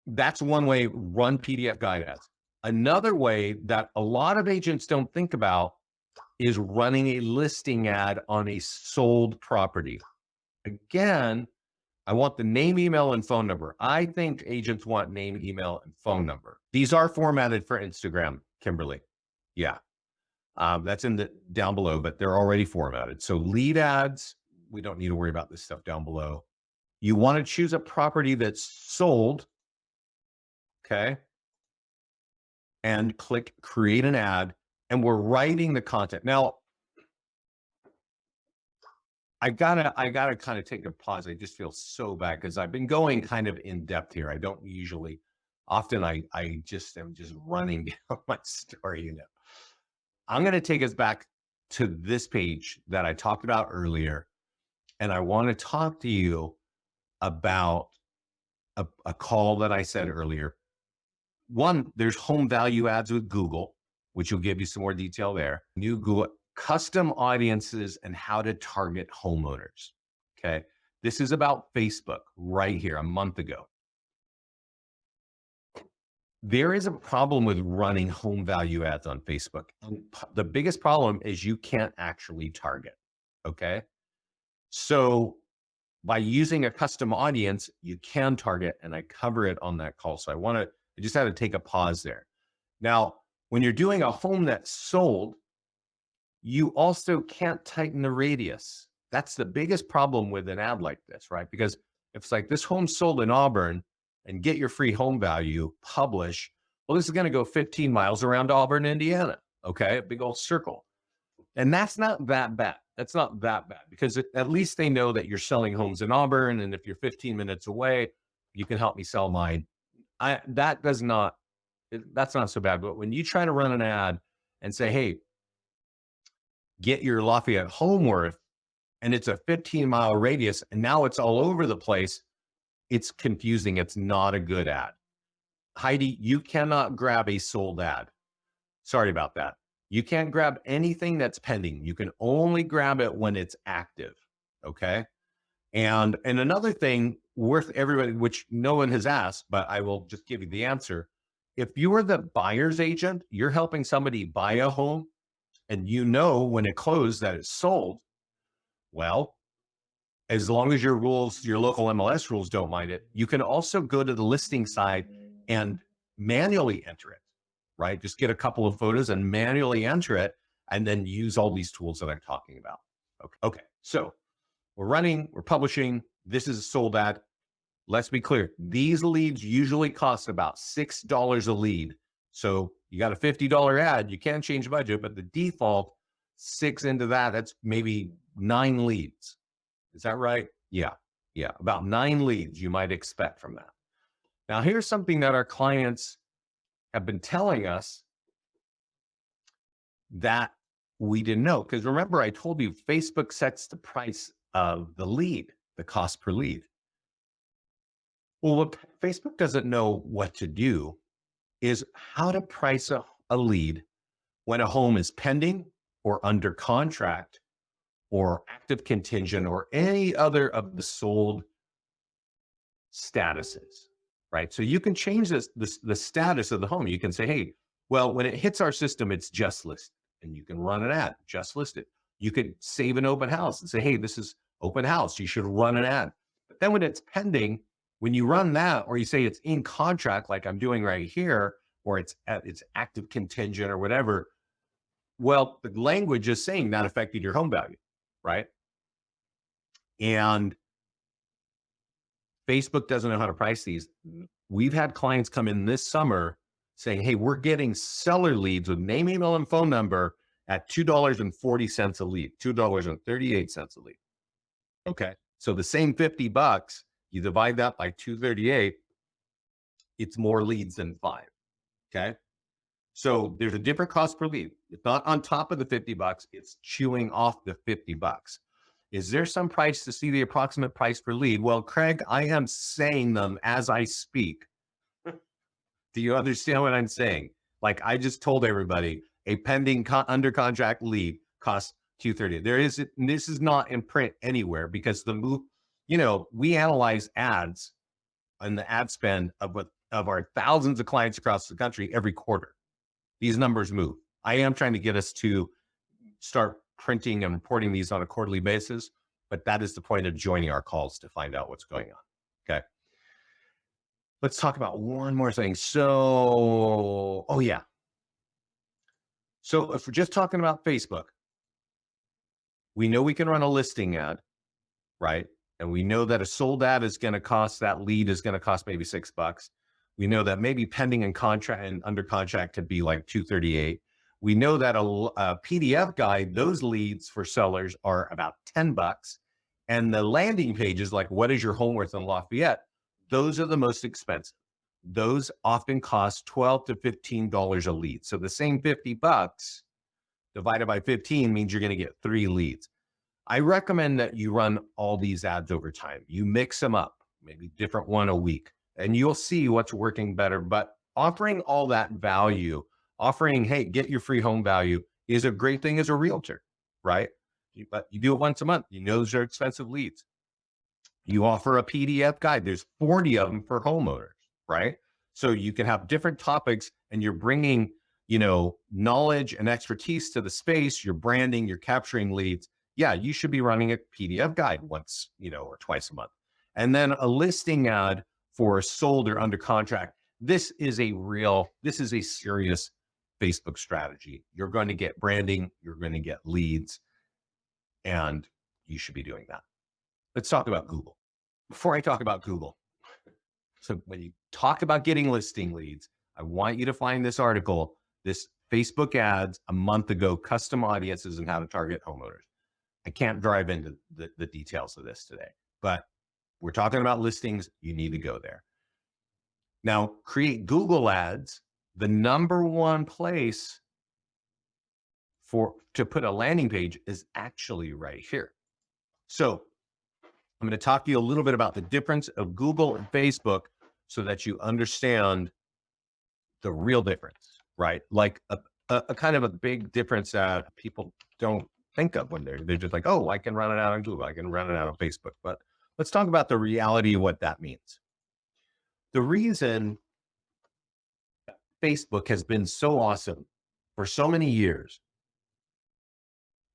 that's one way, run PDF guide ads. Another way that a lot of agents don't think about is running a listing ad on a sold property. Again, I want the name, email, and phone number. I think agents want name, email, and phone number. These are formatted for Instagram, Kimberly. Yeah. That's in the down below, but they're already formatted. So lead ads, we don't need to worry about this stuff down below. You want to choose a property that's sold. Okay. And click create an ad, and we're writing the content. Now, I gotta kind of take a pause. I just feel so bad because I've been going kind of in depth here. I don't usually, often I just am just running down my story, you know. I'm going to take us back to this page that I talked about earlier. And I want to talk to you about a call that I said earlier. One, there's home value ads with Google, which will give you some more detail there. New Google custom audiences and how to target homeowners. Okay. This is about Facebook right here a month ago. There is a problem with running home value ads on Facebook. And the biggest problem is you can't actually target. Okay. So by using a custom audience, you can target, and I cover it on that call. So I just had to take a pause there. Now, when you're doing a home that's sold, you also can't tighten the radius. That's the biggest problem with an ad like this, right? Because if it's like this home sold in Auburn and get your free home value, publish, well, this is going to go 15 miles around Auburn, Indiana. Okay. A big old circle. And that's not that bad. That's not that bad because at least they know that you're selling homes in Auburn. And if you're 15 minutes away, you can help me sell mine. That's not so bad. But when you try to run an ad and say, hey, get your Lafayette home worth, and it's a 15-mile radius, and now it's all over the place, it's confusing. It's not a good ad. Heidi, you cannot grab a sold ad. Sorry about that. You can't grab anything that's pending. You can only grab it when it's active. Okay. And another thing worth everybody, which no one has asked, but I will just give you the answer. If you are the buyer's agent, you're helping somebody buy a home and you know when it closed that it's sold. Well, as long as your local MLS rules don't mind it, you can also go to the listing side and manually enter it, right? Just get a couple of photos and manually enter it and then use all these tools that I'm talking about. Okay. So we're publishing. This is a sold ad. Let's be clear. These leads usually cost about $6 a lead. So you got a $50 ad, you can change budget, but the default 6 into that's maybe 9 leads. Is that right? Yeah. About 9 leads you might expect from that. Now, here's something that our clients have been telling us that we didn't know. Because remember, I told you Facebook sets the price of the lead, the cost per lead. Well, what Facebook doesn't know what to do is how to price a lead when a home is pending or under contract or active contingent or any other of the sold statuses, right? So you can change the status of the home. You can say, hey, well, when it hits our system, it's just listed, and you can run an ad, just listed. You could save an open house and say, hey, this is open house. You should run an ad. But then when it's pending, when you run that, or you say it's in contract, like I'm doing right here, or it's active contingent or whatever, well, the language is saying that affected your home value, right? And Facebook doesn't know how to price these. We've had clients come in this summer saying, hey, we're getting seller leads with name, email, and phone number at $2.40 a lead, $2.38 a lead. Okay. So the same $50, you divide that by 238, it's more leads than 5. Okay. So there's a different cost per lead. It's not on top of the $50, it's chewing off the $50. Is there some price to see the approximate price per lead? Well, Craig, I am saying them as I speak. Do you understand what I'm saying? Like I just told everybody, a pending under contract lead costs $230. This is not in print anywhere because we analyze ads and the ad spend of our thousands of clients across the country every quarter. These numbers move. I am trying to get us to start printing and reporting these on a quarterly basis, but that is the point of joining our calls to find out what's going on. Okay. Let's talk about one more thing. So, oh yeah. So if we're just talking about Facebook, we know we can run a listing ad, right? And we know that a sold ad is going to cost, that lead is going to cost maybe $6. We know that maybe pending and contract and under contract could be like 238. We know that a PDF guide, those leads for sellers are about $10. And the landing pages, like what is your home worth in Lafayette, those are the most expensive. Those often cost $12 to $15 a lead. So the same $50 divided by 15 means you're going to get 3 leads. I recommend that you run all these ads over time. You mix them up, maybe different one a week, and you'll see what's working better. But offering all that value, offering, hey, get your free home value is a great thing as a realtor, right? But you do it once a month. You know those are expensive leads. You offer a PDF guide. There's 40 of them for homeowners, right? So you can have different topics and you're bringing, knowledge and expertise to the space. You're branding, you're capturing leads. Yeah, you should be running a PDF guide once, or twice a month. And then a listing ad for a sold or under contract. This is a serious Facebook strategy. You're going to get branding, you're going to get leads, and you should be doing that. Let's talk about Google. Before I talk about Google, so when you talk about getting listing leads, I want you to find this article, this Facebook ads a month ago, custom audiences and how to target homeowners. I can't drive into the details of this today, but we're talking about listings. You need to go there. Now, create Google ads. The number one place to put a landing page is actually right here. So I'm going to talk to you a little bit about the difference of Google and Facebook so that you understand the real difference, right? Like a kind of a big difference that people don't think of when they're just like, oh, I can run it out on Google, I can run it out on Facebook. But let's talk about the reality of what that means. The reason Facebook has been so awesome for so many years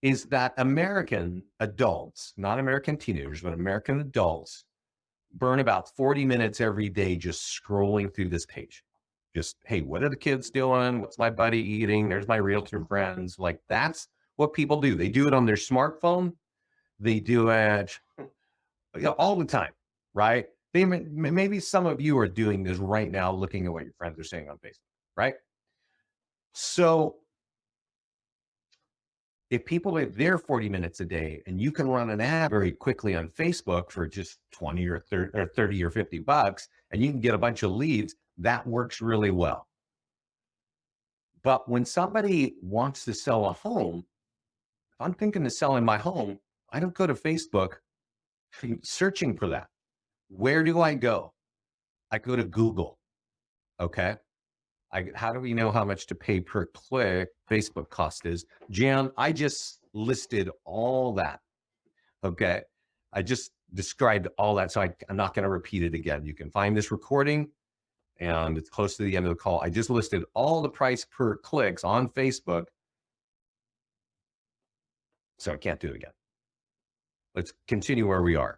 is that American adults, not American teenagers, but American adults burn about 40 minutes every day just scrolling through this page. Just, hey, what are the kids doing? What's my buddy eating? There's my realtor friends. Like that's what people do. They do it on their smartphone. They do it all the time, right? Maybe some of you are doing this right now, looking at what your friends are saying on Facebook, right? So if people are there 40 minutes a day and you can run an ad very quickly on Facebook for just 20 or 30 or $50 and you can get a bunch of leads, that works really well. But when somebody wants to sell a home, if I'm thinking of selling my home, I don't go to Facebook searching for that. Where do I go? I go to Google. Okay. How do we know how much to pay per click Facebook cost is? Jan, I just listed all that. Okay. I just described all that. So I'm not going to repeat it again. You can find this recording and it's close to the end of the call. I just listed all the price per clicks on Facebook. So I can't do it again. Let's continue where we are.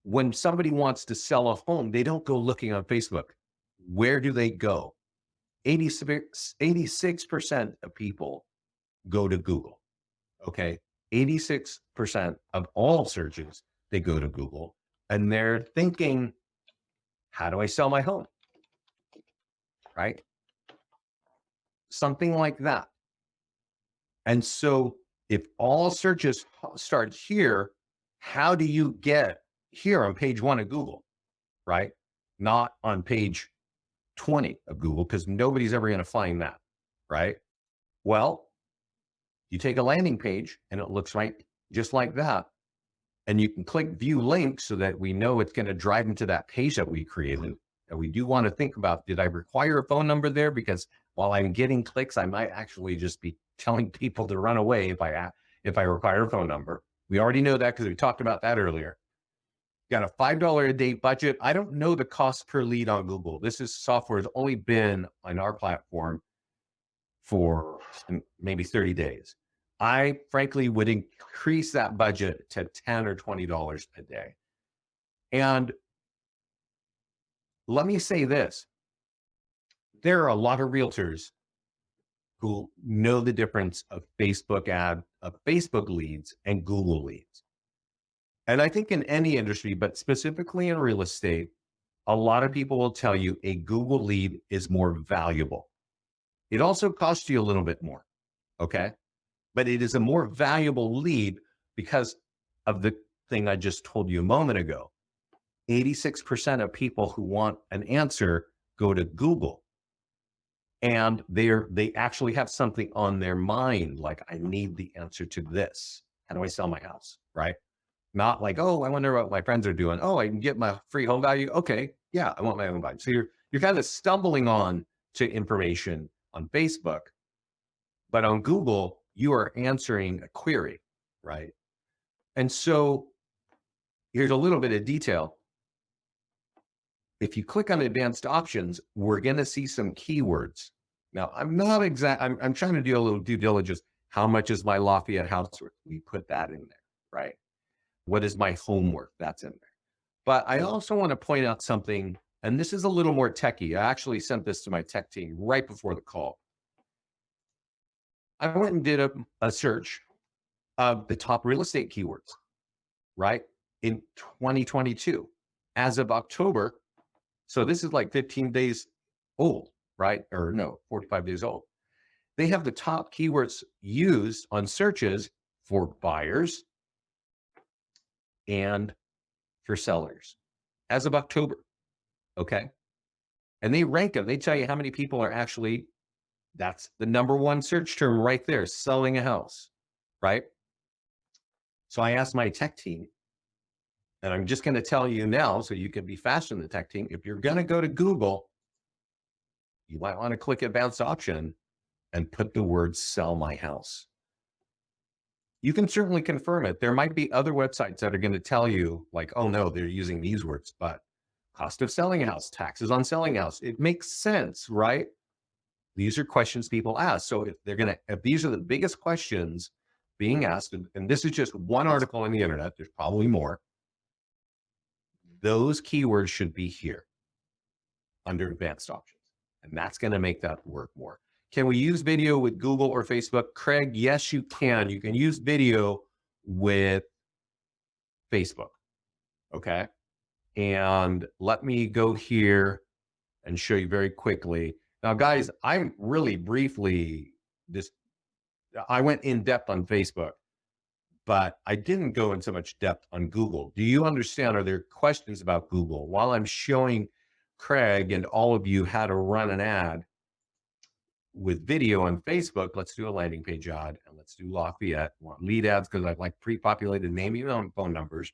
When somebody wants to sell a home, they don't go looking on Facebook. Where do they go? 86% of people go to Google. Okay. 86% of all searches, they go to Google and they're thinking, how do I sell my home? right? Something like that. And so if all searches start here, how do you get here on page 1 of Google, right? Not on page 20 of Google, because nobody's ever going to find that, right? Well, you take a landing page and it looks right just like that. And you can click view link so that we know it's going to drive them to that page that we created. And we do want to think about, did I require a phone number there? Because while I'm getting clicks, I might actually just be telling people to run away if I require a phone number. We already know that because we talked about that earlier. Got a $5 a day budget. I don't know the cost per lead on Google. This is software has only been on our platform for maybe 30 days. I frankly would increase that budget to $10 or $20 a day. And let me say this, there are a lot of realtors who know the difference of Facebook leads and Google leads. And I think in any industry, but specifically in real estate, a lot of people will tell you a Google lead is more valuable. It also costs you a little bit more, okay? But it is a more valuable lead because of the thing I just told you a moment ago. 86% of people who want an answer go to Google, and they actually have something on their mind, like, I need the answer to this. How do I sell my house, right? Not like, oh, I wonder what my friends are doing. Oh, I can get my free home value. Okay, yeah, I want my home value. So you're kind of stumbling on to information on Facebook, but on Google, you are answering a query, right? And so here's a little bit of detail. If you click on advanced options, we're going to see some keywords. Now, I'm trying to do a little due diligence. How much is my Lafayette house worth? We put that in there, right? What is my home worth? That's in there. But I also want to point out something, and this is a little more techie. I actually sent this to my tech team right before the call. I went and did a search of the top real estate keywords, right? In 2022, as of October. So this is like 15 days old, right? Or no, 45 days old. They have the top keywords used on searches for buyers and for sellers as of October. Okay. And they rank them. They tell you how many people are actually, that's the number one search term right there, selling a house, right? So I asked my tech team, and I'm just going to tell you now so you can be faster in the tech team. If you're going to go to Google, you might want to click advanced option and put the word sell my house. You can certainly confirm it. There might be other websites that are going to tell you like, oh no, they're using these words, but cost of selling a house, taxes on selling a house. It makes sense, right? These are questions people ask. So if these are the biggest questions being asked, and this is just one article on the internet, there's probably more. Those keywords should be here under advanced options. And that's going to make that work more. Can we use video with Google or Facebook? Craig, yes, you can. You can use video with Facebook. Okay. And let me go here and show you very quickly. Now, guys, I'm really briefly, I went in depth on Facebook, but I didn't go into much depth on Google. Do you understand? Are there questions about Google? While I'm showing Craig and all of you how to run an ad with video on Facebook, let's do a landing page ad, and let's do Lafayette. I want lead ads because I like pre-populated name, email, and phone numbers.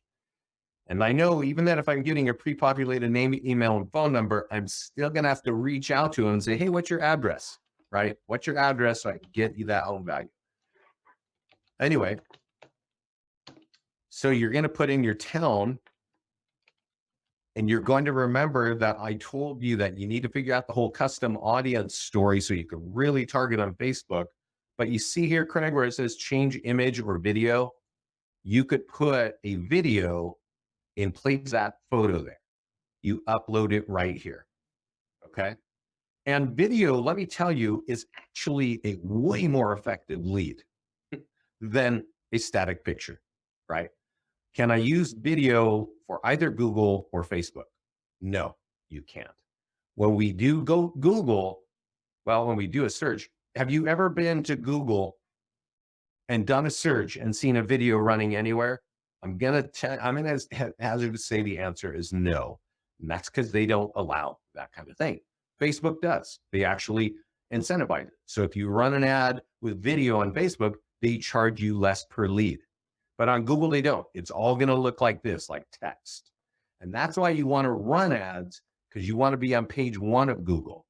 And I know even that if I'm getting a pre-populated name, email, and phone number, I'm still going to have to reach out to them and say, hey, what's your address, right? What's your address so I can get you that home value? Anyway, so you're going to put in your town, and you're going to remember that I told you that you need to figure out the whole custom audience story so you can really target on Facebook. But you see here, Craig, where it says change image or video, you could put a video in place of that photo there. You upload it right here. Okay. And video, let me tell you, is actually a way more effective lead than a static picture, right? Can I use video for either Google or Facebook? No, you can't. When we do go Google, well, when we do a search, have you ever been to Google and done a search and seen a video running anywhere? I'm gonna hazard to say the answer is no. And that's because they don't allow that kind of thing. Facebook does. They actually incentivize it. So if you run an ad with video on Facebook, they charge you less per lead. But on Google, they don't. It's all going to look like this, like text. And that's why you want to run ads, because you want to be on page one of Google.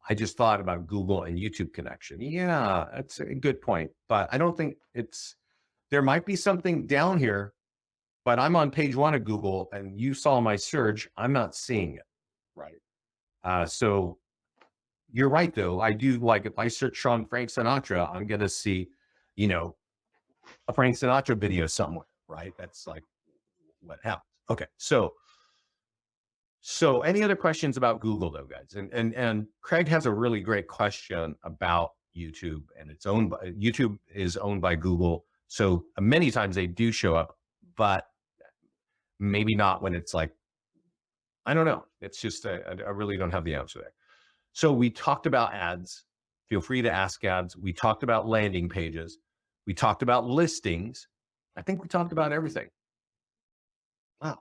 I just thought about Google and YouTube connection. Yeah, that's a good point. But I don't think there might be something down here, but I'm on page one of Google and you saw my search. I'm not seeing it. Right. So you're right, though. I do, like, if I search on Frank Sinatra, I'm going to see, a Frank Sinatra video somewhere, right? That's like what happens. Okay. So any other questions about Google, though, guys? And Craig has a really great question about YouTube, and YouTube is owned by Google. So many times they do show up, but maybe not when it's like, I don't know. It's just, I really don't have the answer there. So we talked about ads. Feel free to ask ads. We talked about landing pages. We talked about listings. I think we talked about everything. Wow.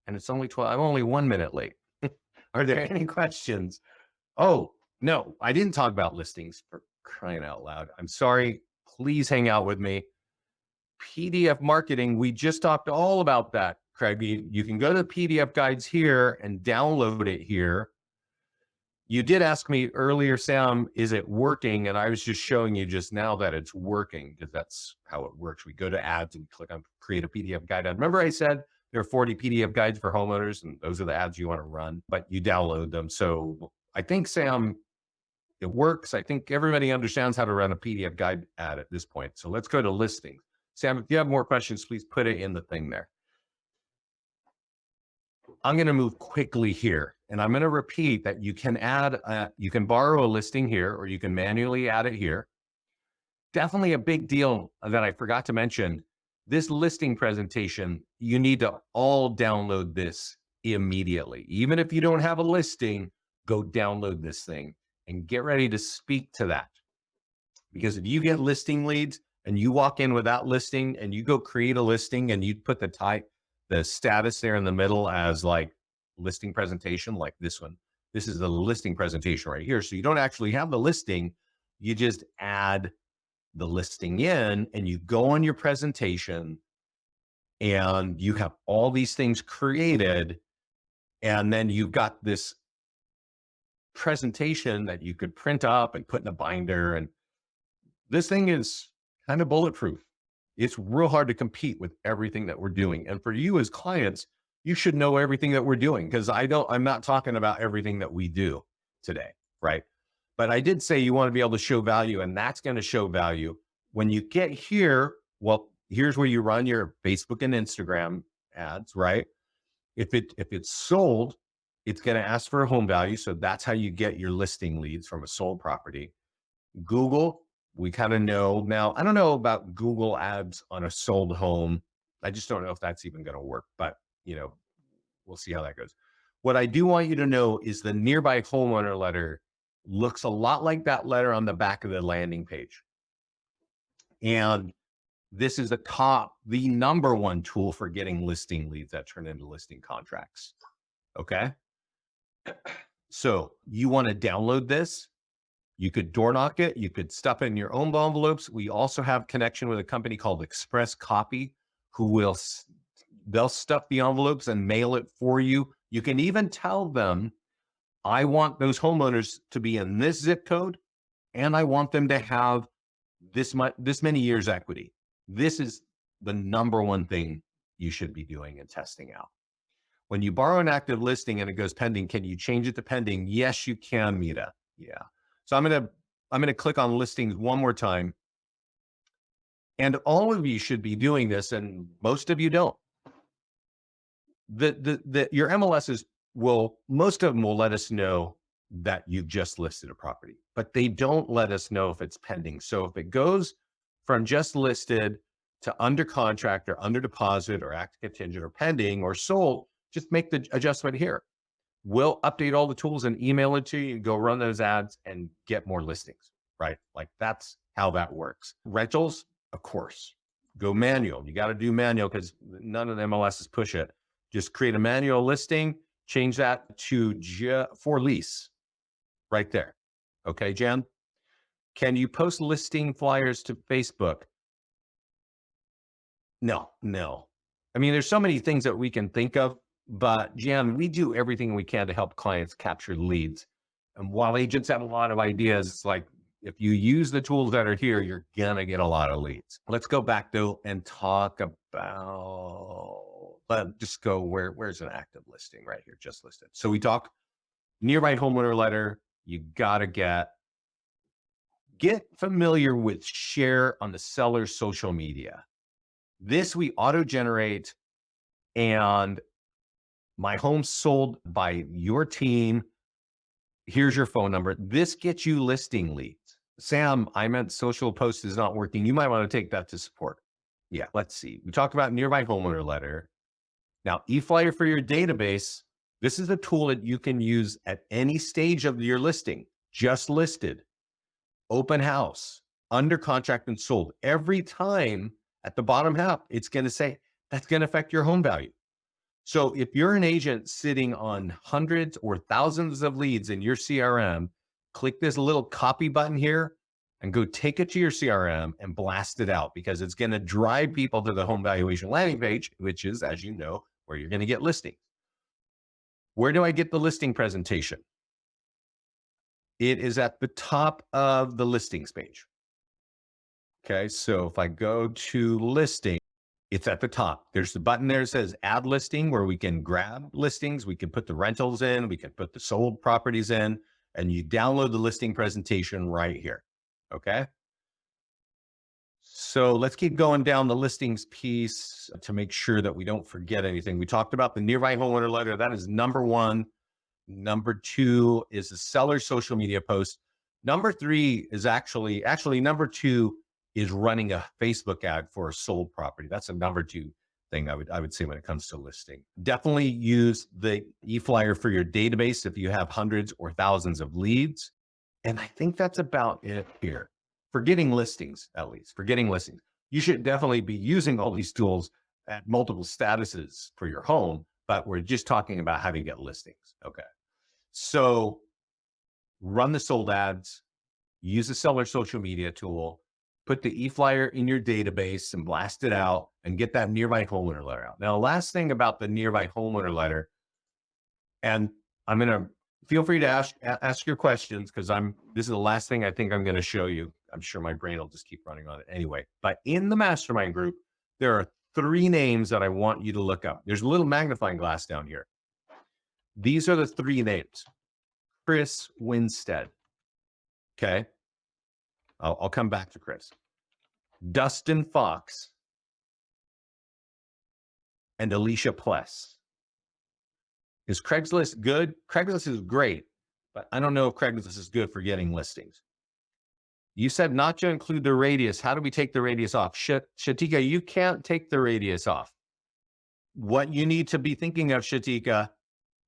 And it's only 12. I'm only 1 minute late. Are there any questions? Oh, no, I didn't talk about listings, for crying out loud. I'm sorry. Please hang out with me. PDF marketing. We just talked all about that, Craig. You can go to the PDF guides here and download it here. You did ask me earlier, Sam, is it working? And I was just showing you just now that it's working, because that's how it works. We go to ads and click on create a PDF guide. And remember I said there are 40 PDF guides for homeowners, and those are the ads you want to run, but you download them. So I think, Sam, it works. I think everybody understands how to run a PDF guide ad at this point. So let's go to listings. Sam, if you have more questions, please put it in the thing there. I'm going to move quickly here, and I'm going to repeat that you can you can borrow a listing here, or you can manually add it here. Definitely a big deal that I forgot to mention. This listing presentation, you need to all download this immediately. Even if you don't have a listing, go download this thing and get ready to speak to that. Because if you get listing leads and you walk in without listing and you go create a listing and you put the status there in the middle as like listing presentation, like this one. This is the listing presentation right here. So you don't actually have the listing. You just add the listing in and you go on your presentation and you have all these things created. And then you've got this presentation that you could print up and put in a binder. And this thing is kind of bulletproof. It's real hard to compete with everything that we're doing. And for you as clients, you should know everything that we're doing, because I'm not talking about everything that we do today, right? But I did say you want to be able to show value, and that's going to show value. When you get here, well, here's where you run your Facebook and Instagram ads, right? If it's sold, it's going to ask for a home value. So that's how you get your listing leads from a sold property. Google, we kind of know now. I don't know about Google ads on a sold home. I just don't know if that's even going to work, but we'll see how that goes. What I do want you to know is the nearby homeowner letter looks a lot like that letter on the back of the landing page. And this is the number one tool for getting listing leads that turn into listing contracts. Okay. So you want to download this. You could door knock it. You could stuff it in your own envelopes. We also have connection with a company called Express Copy, who they'll stuff the envelopes and mail it for you. You can even tell them, I want those homeowners to be in this zip code, and I want them to have this many years equity. This is the number one thing you should be doing and testing out. When you borrow an active listing and it goes pending, can you change it to pending? Yes, you can, Mita. Yeah. So I'm gonna click on listings one more time. And all of you should be doing this, and most of you don't. Your MLSs most of them will let us know that you've just listed a property, but they don't let us know if it's pending. So if it goes from just listed to under contract or under deposit or active contingent or pending or sold, just make the adjustment here. We'll update all the tools and email it to you. You go run those ads and get more listings, right? Like that's how that works. Rentals, of course, go manual. You got to do manual because none of the MLSs push it. Just create a manual listing, change that to for lease right there. Okay, Jan? Can you post listing flyers to Facebook? No, no. I mean, there's so many things that we can think of, but Jan, we do everything we can to help clients capture leads. And while agents have a lot of ideas, it's like, if you use the tools that are here, you're gonna get a lot of leads. Let's go back though and talk about, just go where's an active listing right here, just listed. So we talk nearby homeowner letter. You gotta get familiar with share on the seller's social media. This we auto-generate, and my home sold by your team. Here's your phone number. This gets you listing leads. Sam, I meant social post is not working. You might want to take that to support. Yeah, let's see. We talked about nearby homeowner letter. Now, eFlyer for your database. This is a tool that you can use at any stage of your listing. Just listed, open house, under contract and sold. Every time at the bottom half, it's going to say that's going to affect your home value. So if you're an agent sitting on hundreds or thousands of leads in your CRM, click this little copy button here and go take it to your CRM and blast it out, because it's going to drive people to the home valuation landing page, which is, as you know, where you're going to get listings. Where do I get the listing presentation? It is at the top of the listings page. Okay, so if I go to listing, it's at the top. There's the button there that says add listing, where we can grab listings. We can put the rentals in, we can put the sold properties in, and you download the listing presentation right here. Okay. So let's keep going down the listings piece to make sure that we don't forget anything. We talked about the nearby homeowner letter. That is number one. Number two is the seller's social media post. Number three is actually number two is running a Facebook ad for a sold property. That's a number two thing I would say when it comes to listing. Definitely use the eFlyer for your database if you have hundreds or thousands of leads. And I think that's about it here. For getting listings, at least, for getting listings. You should definitely be using all these tools at multiple statuses for your home, but we're just talking about how to get listings. Okay. So run the sold ads, use the seller social media tool, put the eFlyer in your database and blast it out and get that nearby homeowner letter out. Now, last thing about the nearby homeowner letter, and I'm going to feel free to ask your questions, because this is the last thing I think I'm going to show you. I'm sure my brain will just keep running on it anyway. But in the mastermind group, there are 3 names that I want you to look up. There's a little magnifying glass down here. These are the 3 names. Chris Winstead. Okay. I'll come back to Chris. Dustin Fox and Alicia Pless. Is Craigslist good? Craigslist is great, but I don't know if Craigslist is good for getting listings. You said not to include the radius. How do we take the radius off? Shatika, you can't take the radius off. What you need to be thinking of, Shatika,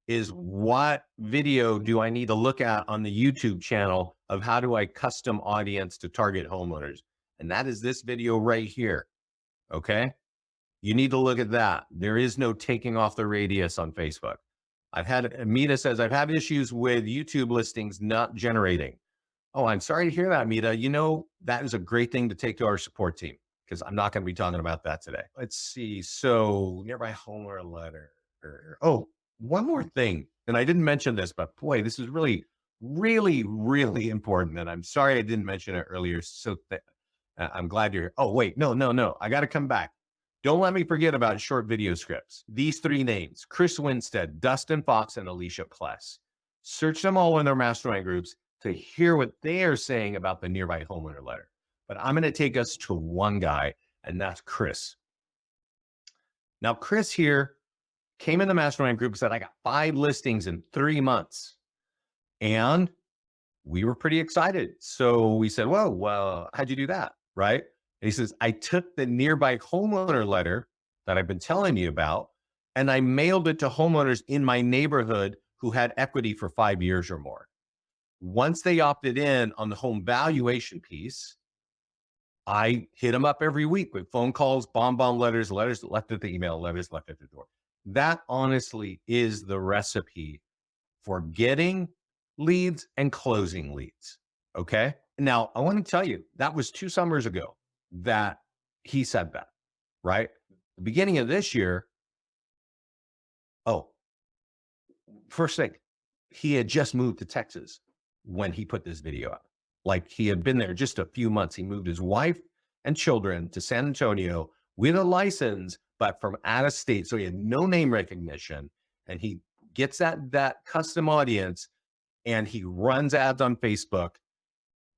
is what video do I need to look at on the YouTube channel of how do I custom audience to target homeowners? And that is this video right here. Okay. You need to look at that. There is no taking off the radius on Facebook. Mita says, I've had issues with YouTube listings not generating. Oh, I'm sorry to hear that, Mita. You know, that is a great thing to take to our support team, because I'm not going to be talking about that today. Let's see. So nearby homeowner letter. Oh, one more thing. And I didn't mention this, but boy, this is really, really, really important. And I'm sorry I didn't mention it earlier. So I'm glad you're here. Oh, wait, no. I got to come back. Don't let me forget about short video scripts. These 3 names, Chris Winstead, Dustin Fox, and Alicia Pless. Search them all in their mastermind groups to hear what they are saying about the nearby homeowner letter. But I'm going to take us to one guy, and that's Chris. Now, Chris here came in the mastermind group and said, I got 5 listings in 3 months. And we were pretty excited. So we said, whoa, well, how'd you do that? Right? And he says, I took the nearby homeowner letter that I've been telling you about, and I mailed it to homeowners in my neighborhood who had equity for 5 years or more. Once they opted in on the home valuation piece, I hit them up every week with phone calls, bomb letters, letters left at the email, letters left at the door. That honestly is the recipe for getting leads and closing leads. Okay. Now, I want to tell you, that was 2 summers ago that he said that, right? The beginning of this year, oh, first thing, he had just moved to Texas when he put this video out. Like, he had been there just a few months. He moved his wife and children to San Antonio with a license, but from out of state. So he had no name recognition, and he gets that custom audience, and he runs ads on Facebook.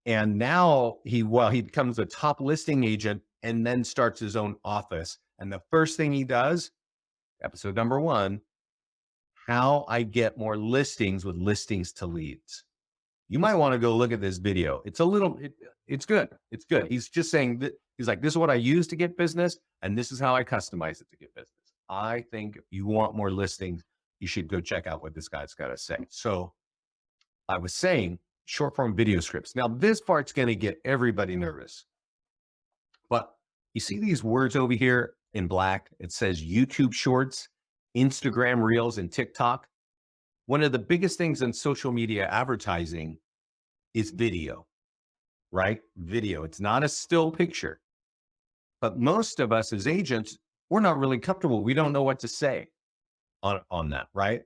And now he becomes a top listing agent and then starts his own office. And the first thing he does, episode number 1, how I get more listings with listings to leads. You might want to go look at this video. It's it's good. It's good. He's just saying that he's like, this is what I use to get business, and this is how I customize it to get business. I think if you want more listings, you should go check out what this guy's got to say. So I was saying short form video scripts. Now, this part's going to get everybody nervous, but you see these words over here in black? It says YouTube Shorts, Instagram Reels, and TikTok. One of the biggest things in social media advertising is video, right? Video. It's not a still picture. But most of us as agents, we're not really comfortable. We don't know what to say on that, right?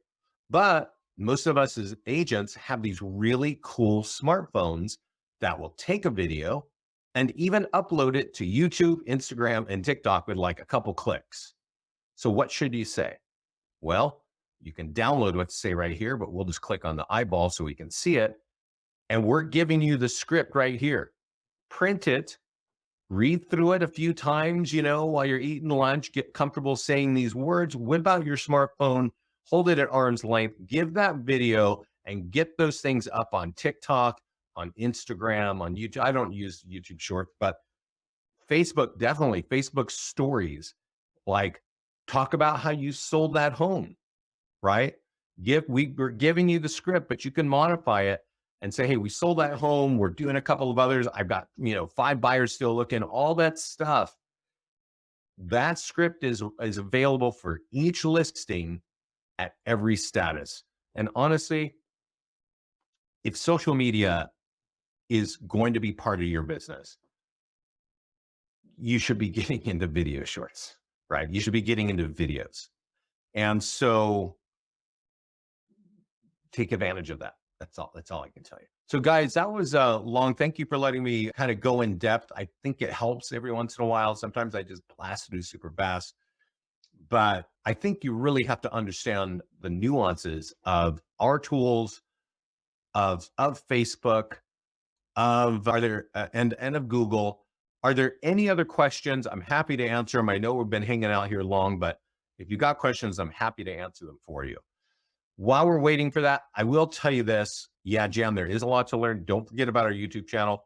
But most of us as agents have these really cool smartphones that will take a video and even upload it to YouTube, Instagram, and TikTok with like a couple clicks. So what should you say? Well, you can download what to say right here, but we'll just click on the eyeball so we can see it. And we're giving you the script right here. Print it, read through it a few times, while you're eating lunch, get comfortable saying these words, whip out your smartphone, hold it at arm's length, give that video, and get those things up on TikTok, on Instagram, on YouTube. I don't use YouTube Shorts, but Facebook, definitely. Facebook stories, like talk about how you sold that home, right? We're giving you the script, but you can modify it and say, hey, we sold that home. We're doing a couple of others. I've got, 5 buyers still looking, all that stuff. That script is available for each listing at every status. And honestly, if social media is going to be part of your business, you should be getting into video shorts, right? You should be getting into videos. And so take advantage of that. That's all I can tell you. So guys, that was long. Thank you for letting me kind of go in depth. I think it helps every once in a while. Sometimes I just blast through super fast, but I think you really have to understand the nuances of our tools, of Facebook, and of Google. Are there any other questions? I'm happy to answer them. I know we've been hanging out here long, but if you got questions, I'm happy to answer them for you. While we're waiting for that, I will tell you this. Yeah, Jan, there is a lot to learn. Don't forget about our YouTube channel.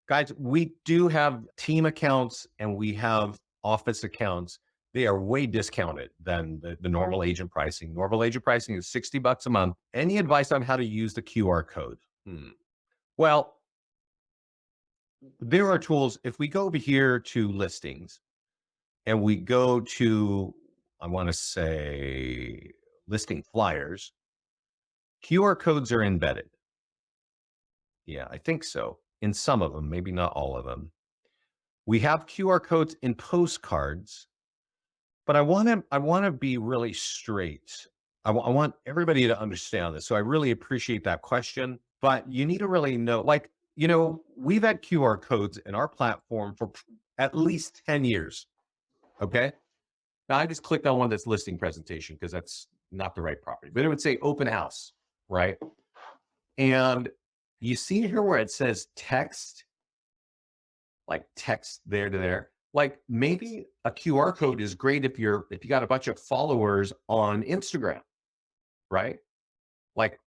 Guys, we do have team accounts and we have office accounts. They are way discounted than the normal agent pricing. Normal agent pricing is $60 a month. Any advice on how to use the QR code? Well, there are tools. If we go over here to listings and we go to, I want to say, listing flyers, QR codes are embedded. Yeah, I think so. In some of them, maybe not all of them. We have QR codes in postcards, but I want to be really straight. I want everybody to understand this. So I really appreciate that question, but you need to really know, we've had QR codes in our platform for at least 10 years. Okay. Now I just clicked on one that's listing presentation because that's not the right property, but it would say open house, right? And you see here where it says text, like text there to there. Like maybe a QR code is great if you got a bunch of followers on Instagram, right? Like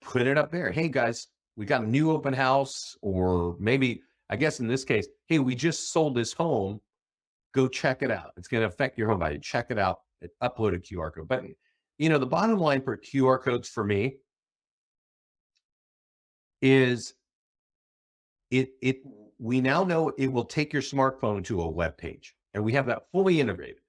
put it up there. Hey guys, we got a new open house, or maybe, I guess in this case, hey, we just sold this home. Go check it out. It's going to affect your home value. Check it out. Upload a QR code. But the bottom line for QR codes for me is it we now know it will take your smartphone to a web page, and we have that fully integrated.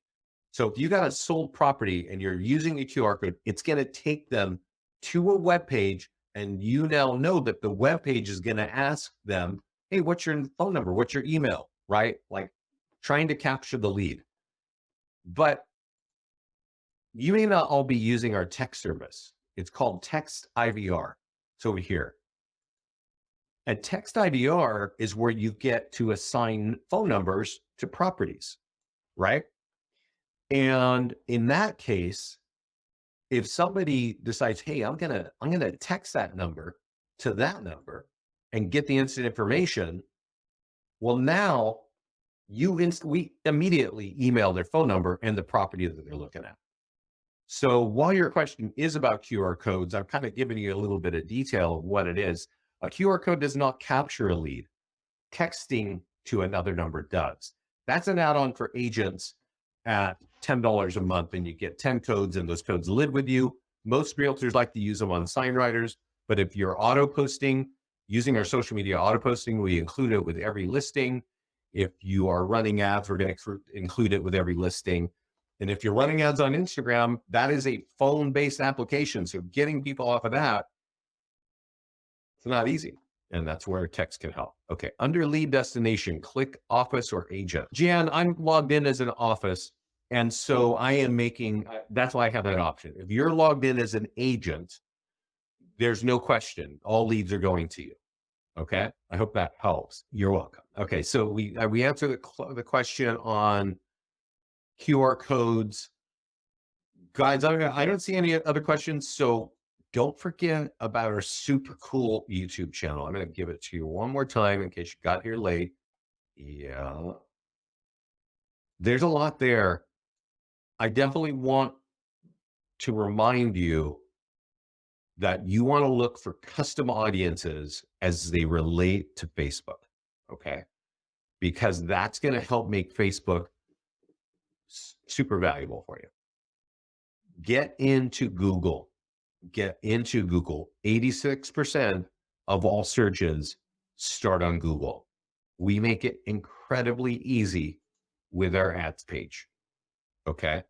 So if you got a sold property and you're using a QR code, it's going to take them to a web page, and you now know that the web page is going to ask them, "Hey, what's your phone number? What's your email?" Right? Like trying to capture the lead. But you may not all be using our text service. It's called Text IVR. It's over here. And Text IVR is where you get to assign phone numbers to properties, right? And in that case, if somebody decides, "Hey, I'm gonna text that number to that number and get the instant information," well, now we immediately email their phone number and the property that they're looking at. So while your question is about QR codes, I've kind of given you a little bit of detail of what it is. A QR code does not capture a lead. Texting to another number does. That's an add-on for agents at $10 a month, and you get 10 codes, and those codes live with you. Most realtors like to use them on sign writers, but if you're auto posting, using our social media auto posting, we include it with every listing. If you are running ads, we're going to include it with every listing. And if you're running ads on Instagram, that is a phone-based application. So getting people off of that, it's not easy. And that's where text can help. Okay, under lead destination, click office or agent. Jan, I'm logged in as an office. And so I am that's why I have that option. If you're logged in as an agent, there's no question. All leads are going to you. Okay, I hope that helps. You're welcome. Okay, so we answered the question on QR codes. Guys, I don't see any other questions. So don't forget about our super cool YouTube channel. I'm going to give it to you one more time in case you got here late. Yeah. There's a lot there. I definitely want to remind you that you want to look for custom audiences as they relate to Facebook. Okay. Because that's going to help make Facebook super valuable for you. Get into Google. 86% of all searches start on Google. We make it incredibly easy with our ads page. Okay.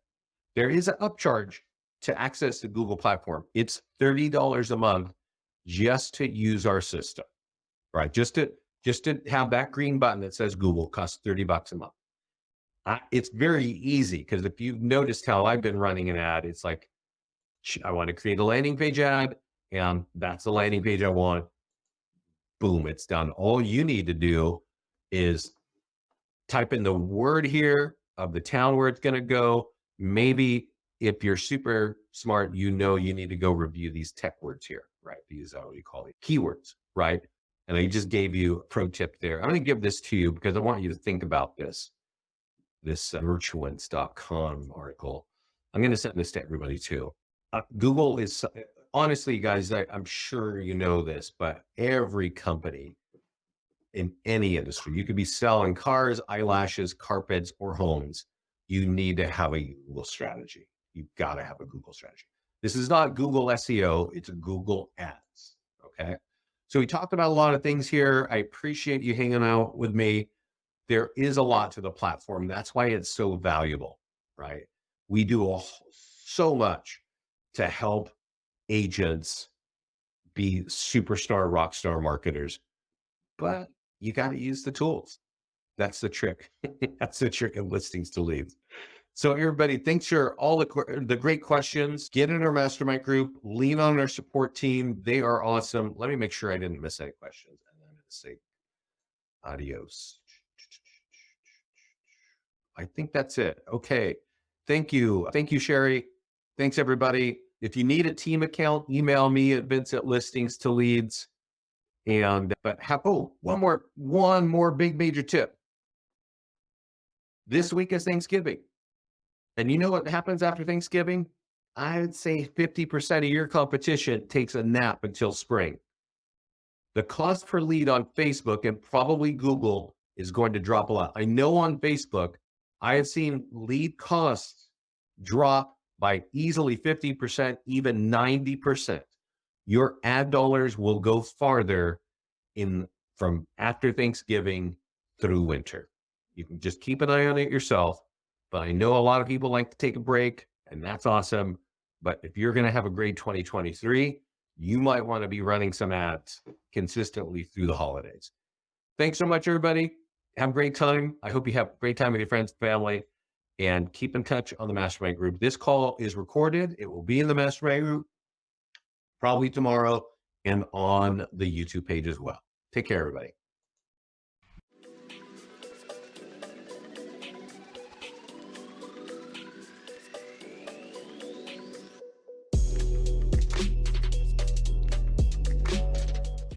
There is an upcharge to access the Google platform. It's $30 a month just to use our system, right? Just to have that green button that says Google costs $30 a month. It's very easy because if you've noticed how I've been running an ad, it's like, I want to create a landing page ad, and that's the landing page I want. Boom, it's done. All you need to do is type in the word here of the town where it's going to go. Maybe if you're super smart, you need to go review these tech words here, right? These are what you call it, keywords, right? And I just gave you a pro tip there. I'm going to give this to you because I want you to think about this virtuance.com article. I'm going to send this to everybody too. Google is, honestly, guys, I'm sure you know this, but every company in any industry, you could be selling cars, eyelashes, carpets, or homes. You need to have a Google strategy. You've got to have a Google strategy. This is not Google SEO, it's Google Ads. Okay. So we talked about a lot of things here. I appreciate you hanging out with me. There is a lot to the platform. That's why it's so valuable, right? We do so much to help agents be superstar, rock star marketers, but you got to use the tools. That's the trick. That's the trick of listings to leads. So everybody, thanks for all the great questions. Get in our mastermind group, lean on our support team. They are awesome. Let me make sure I didn't miss any questions. And I'm going to say adios. I think that's it. Okay. Thank you. Thank you, Sherry. Thanks, everybody. If you need a team account, email me at Vince@listings2leads. One more big major tip. This week is Thanksgiving. And you know what happens after Thanksgiving? I would say 50% of your competition takes a nap until spring. The cost per lead on Facebook and probably Google is going to drop a lot. I know on Facebook, I have seen lead costs drop by easily 50%, even 90%. Your ad dollars will go farther in from after Thanksgiving through winter. You can just keep an eye on it yourself. But I know a lot of people like to take a break, and that's awesome. But if you're going to have a great 2023, you might want to be running some ads consistently through the holidays. Thanks so much, everybody. Have a great time. I hope you have a great time with your friends and family, and keep in touch on the mastermind group. This call is recorded. It will be in the mastermind group probably tomorrow and on the YouTube page as well. Take care, everybody.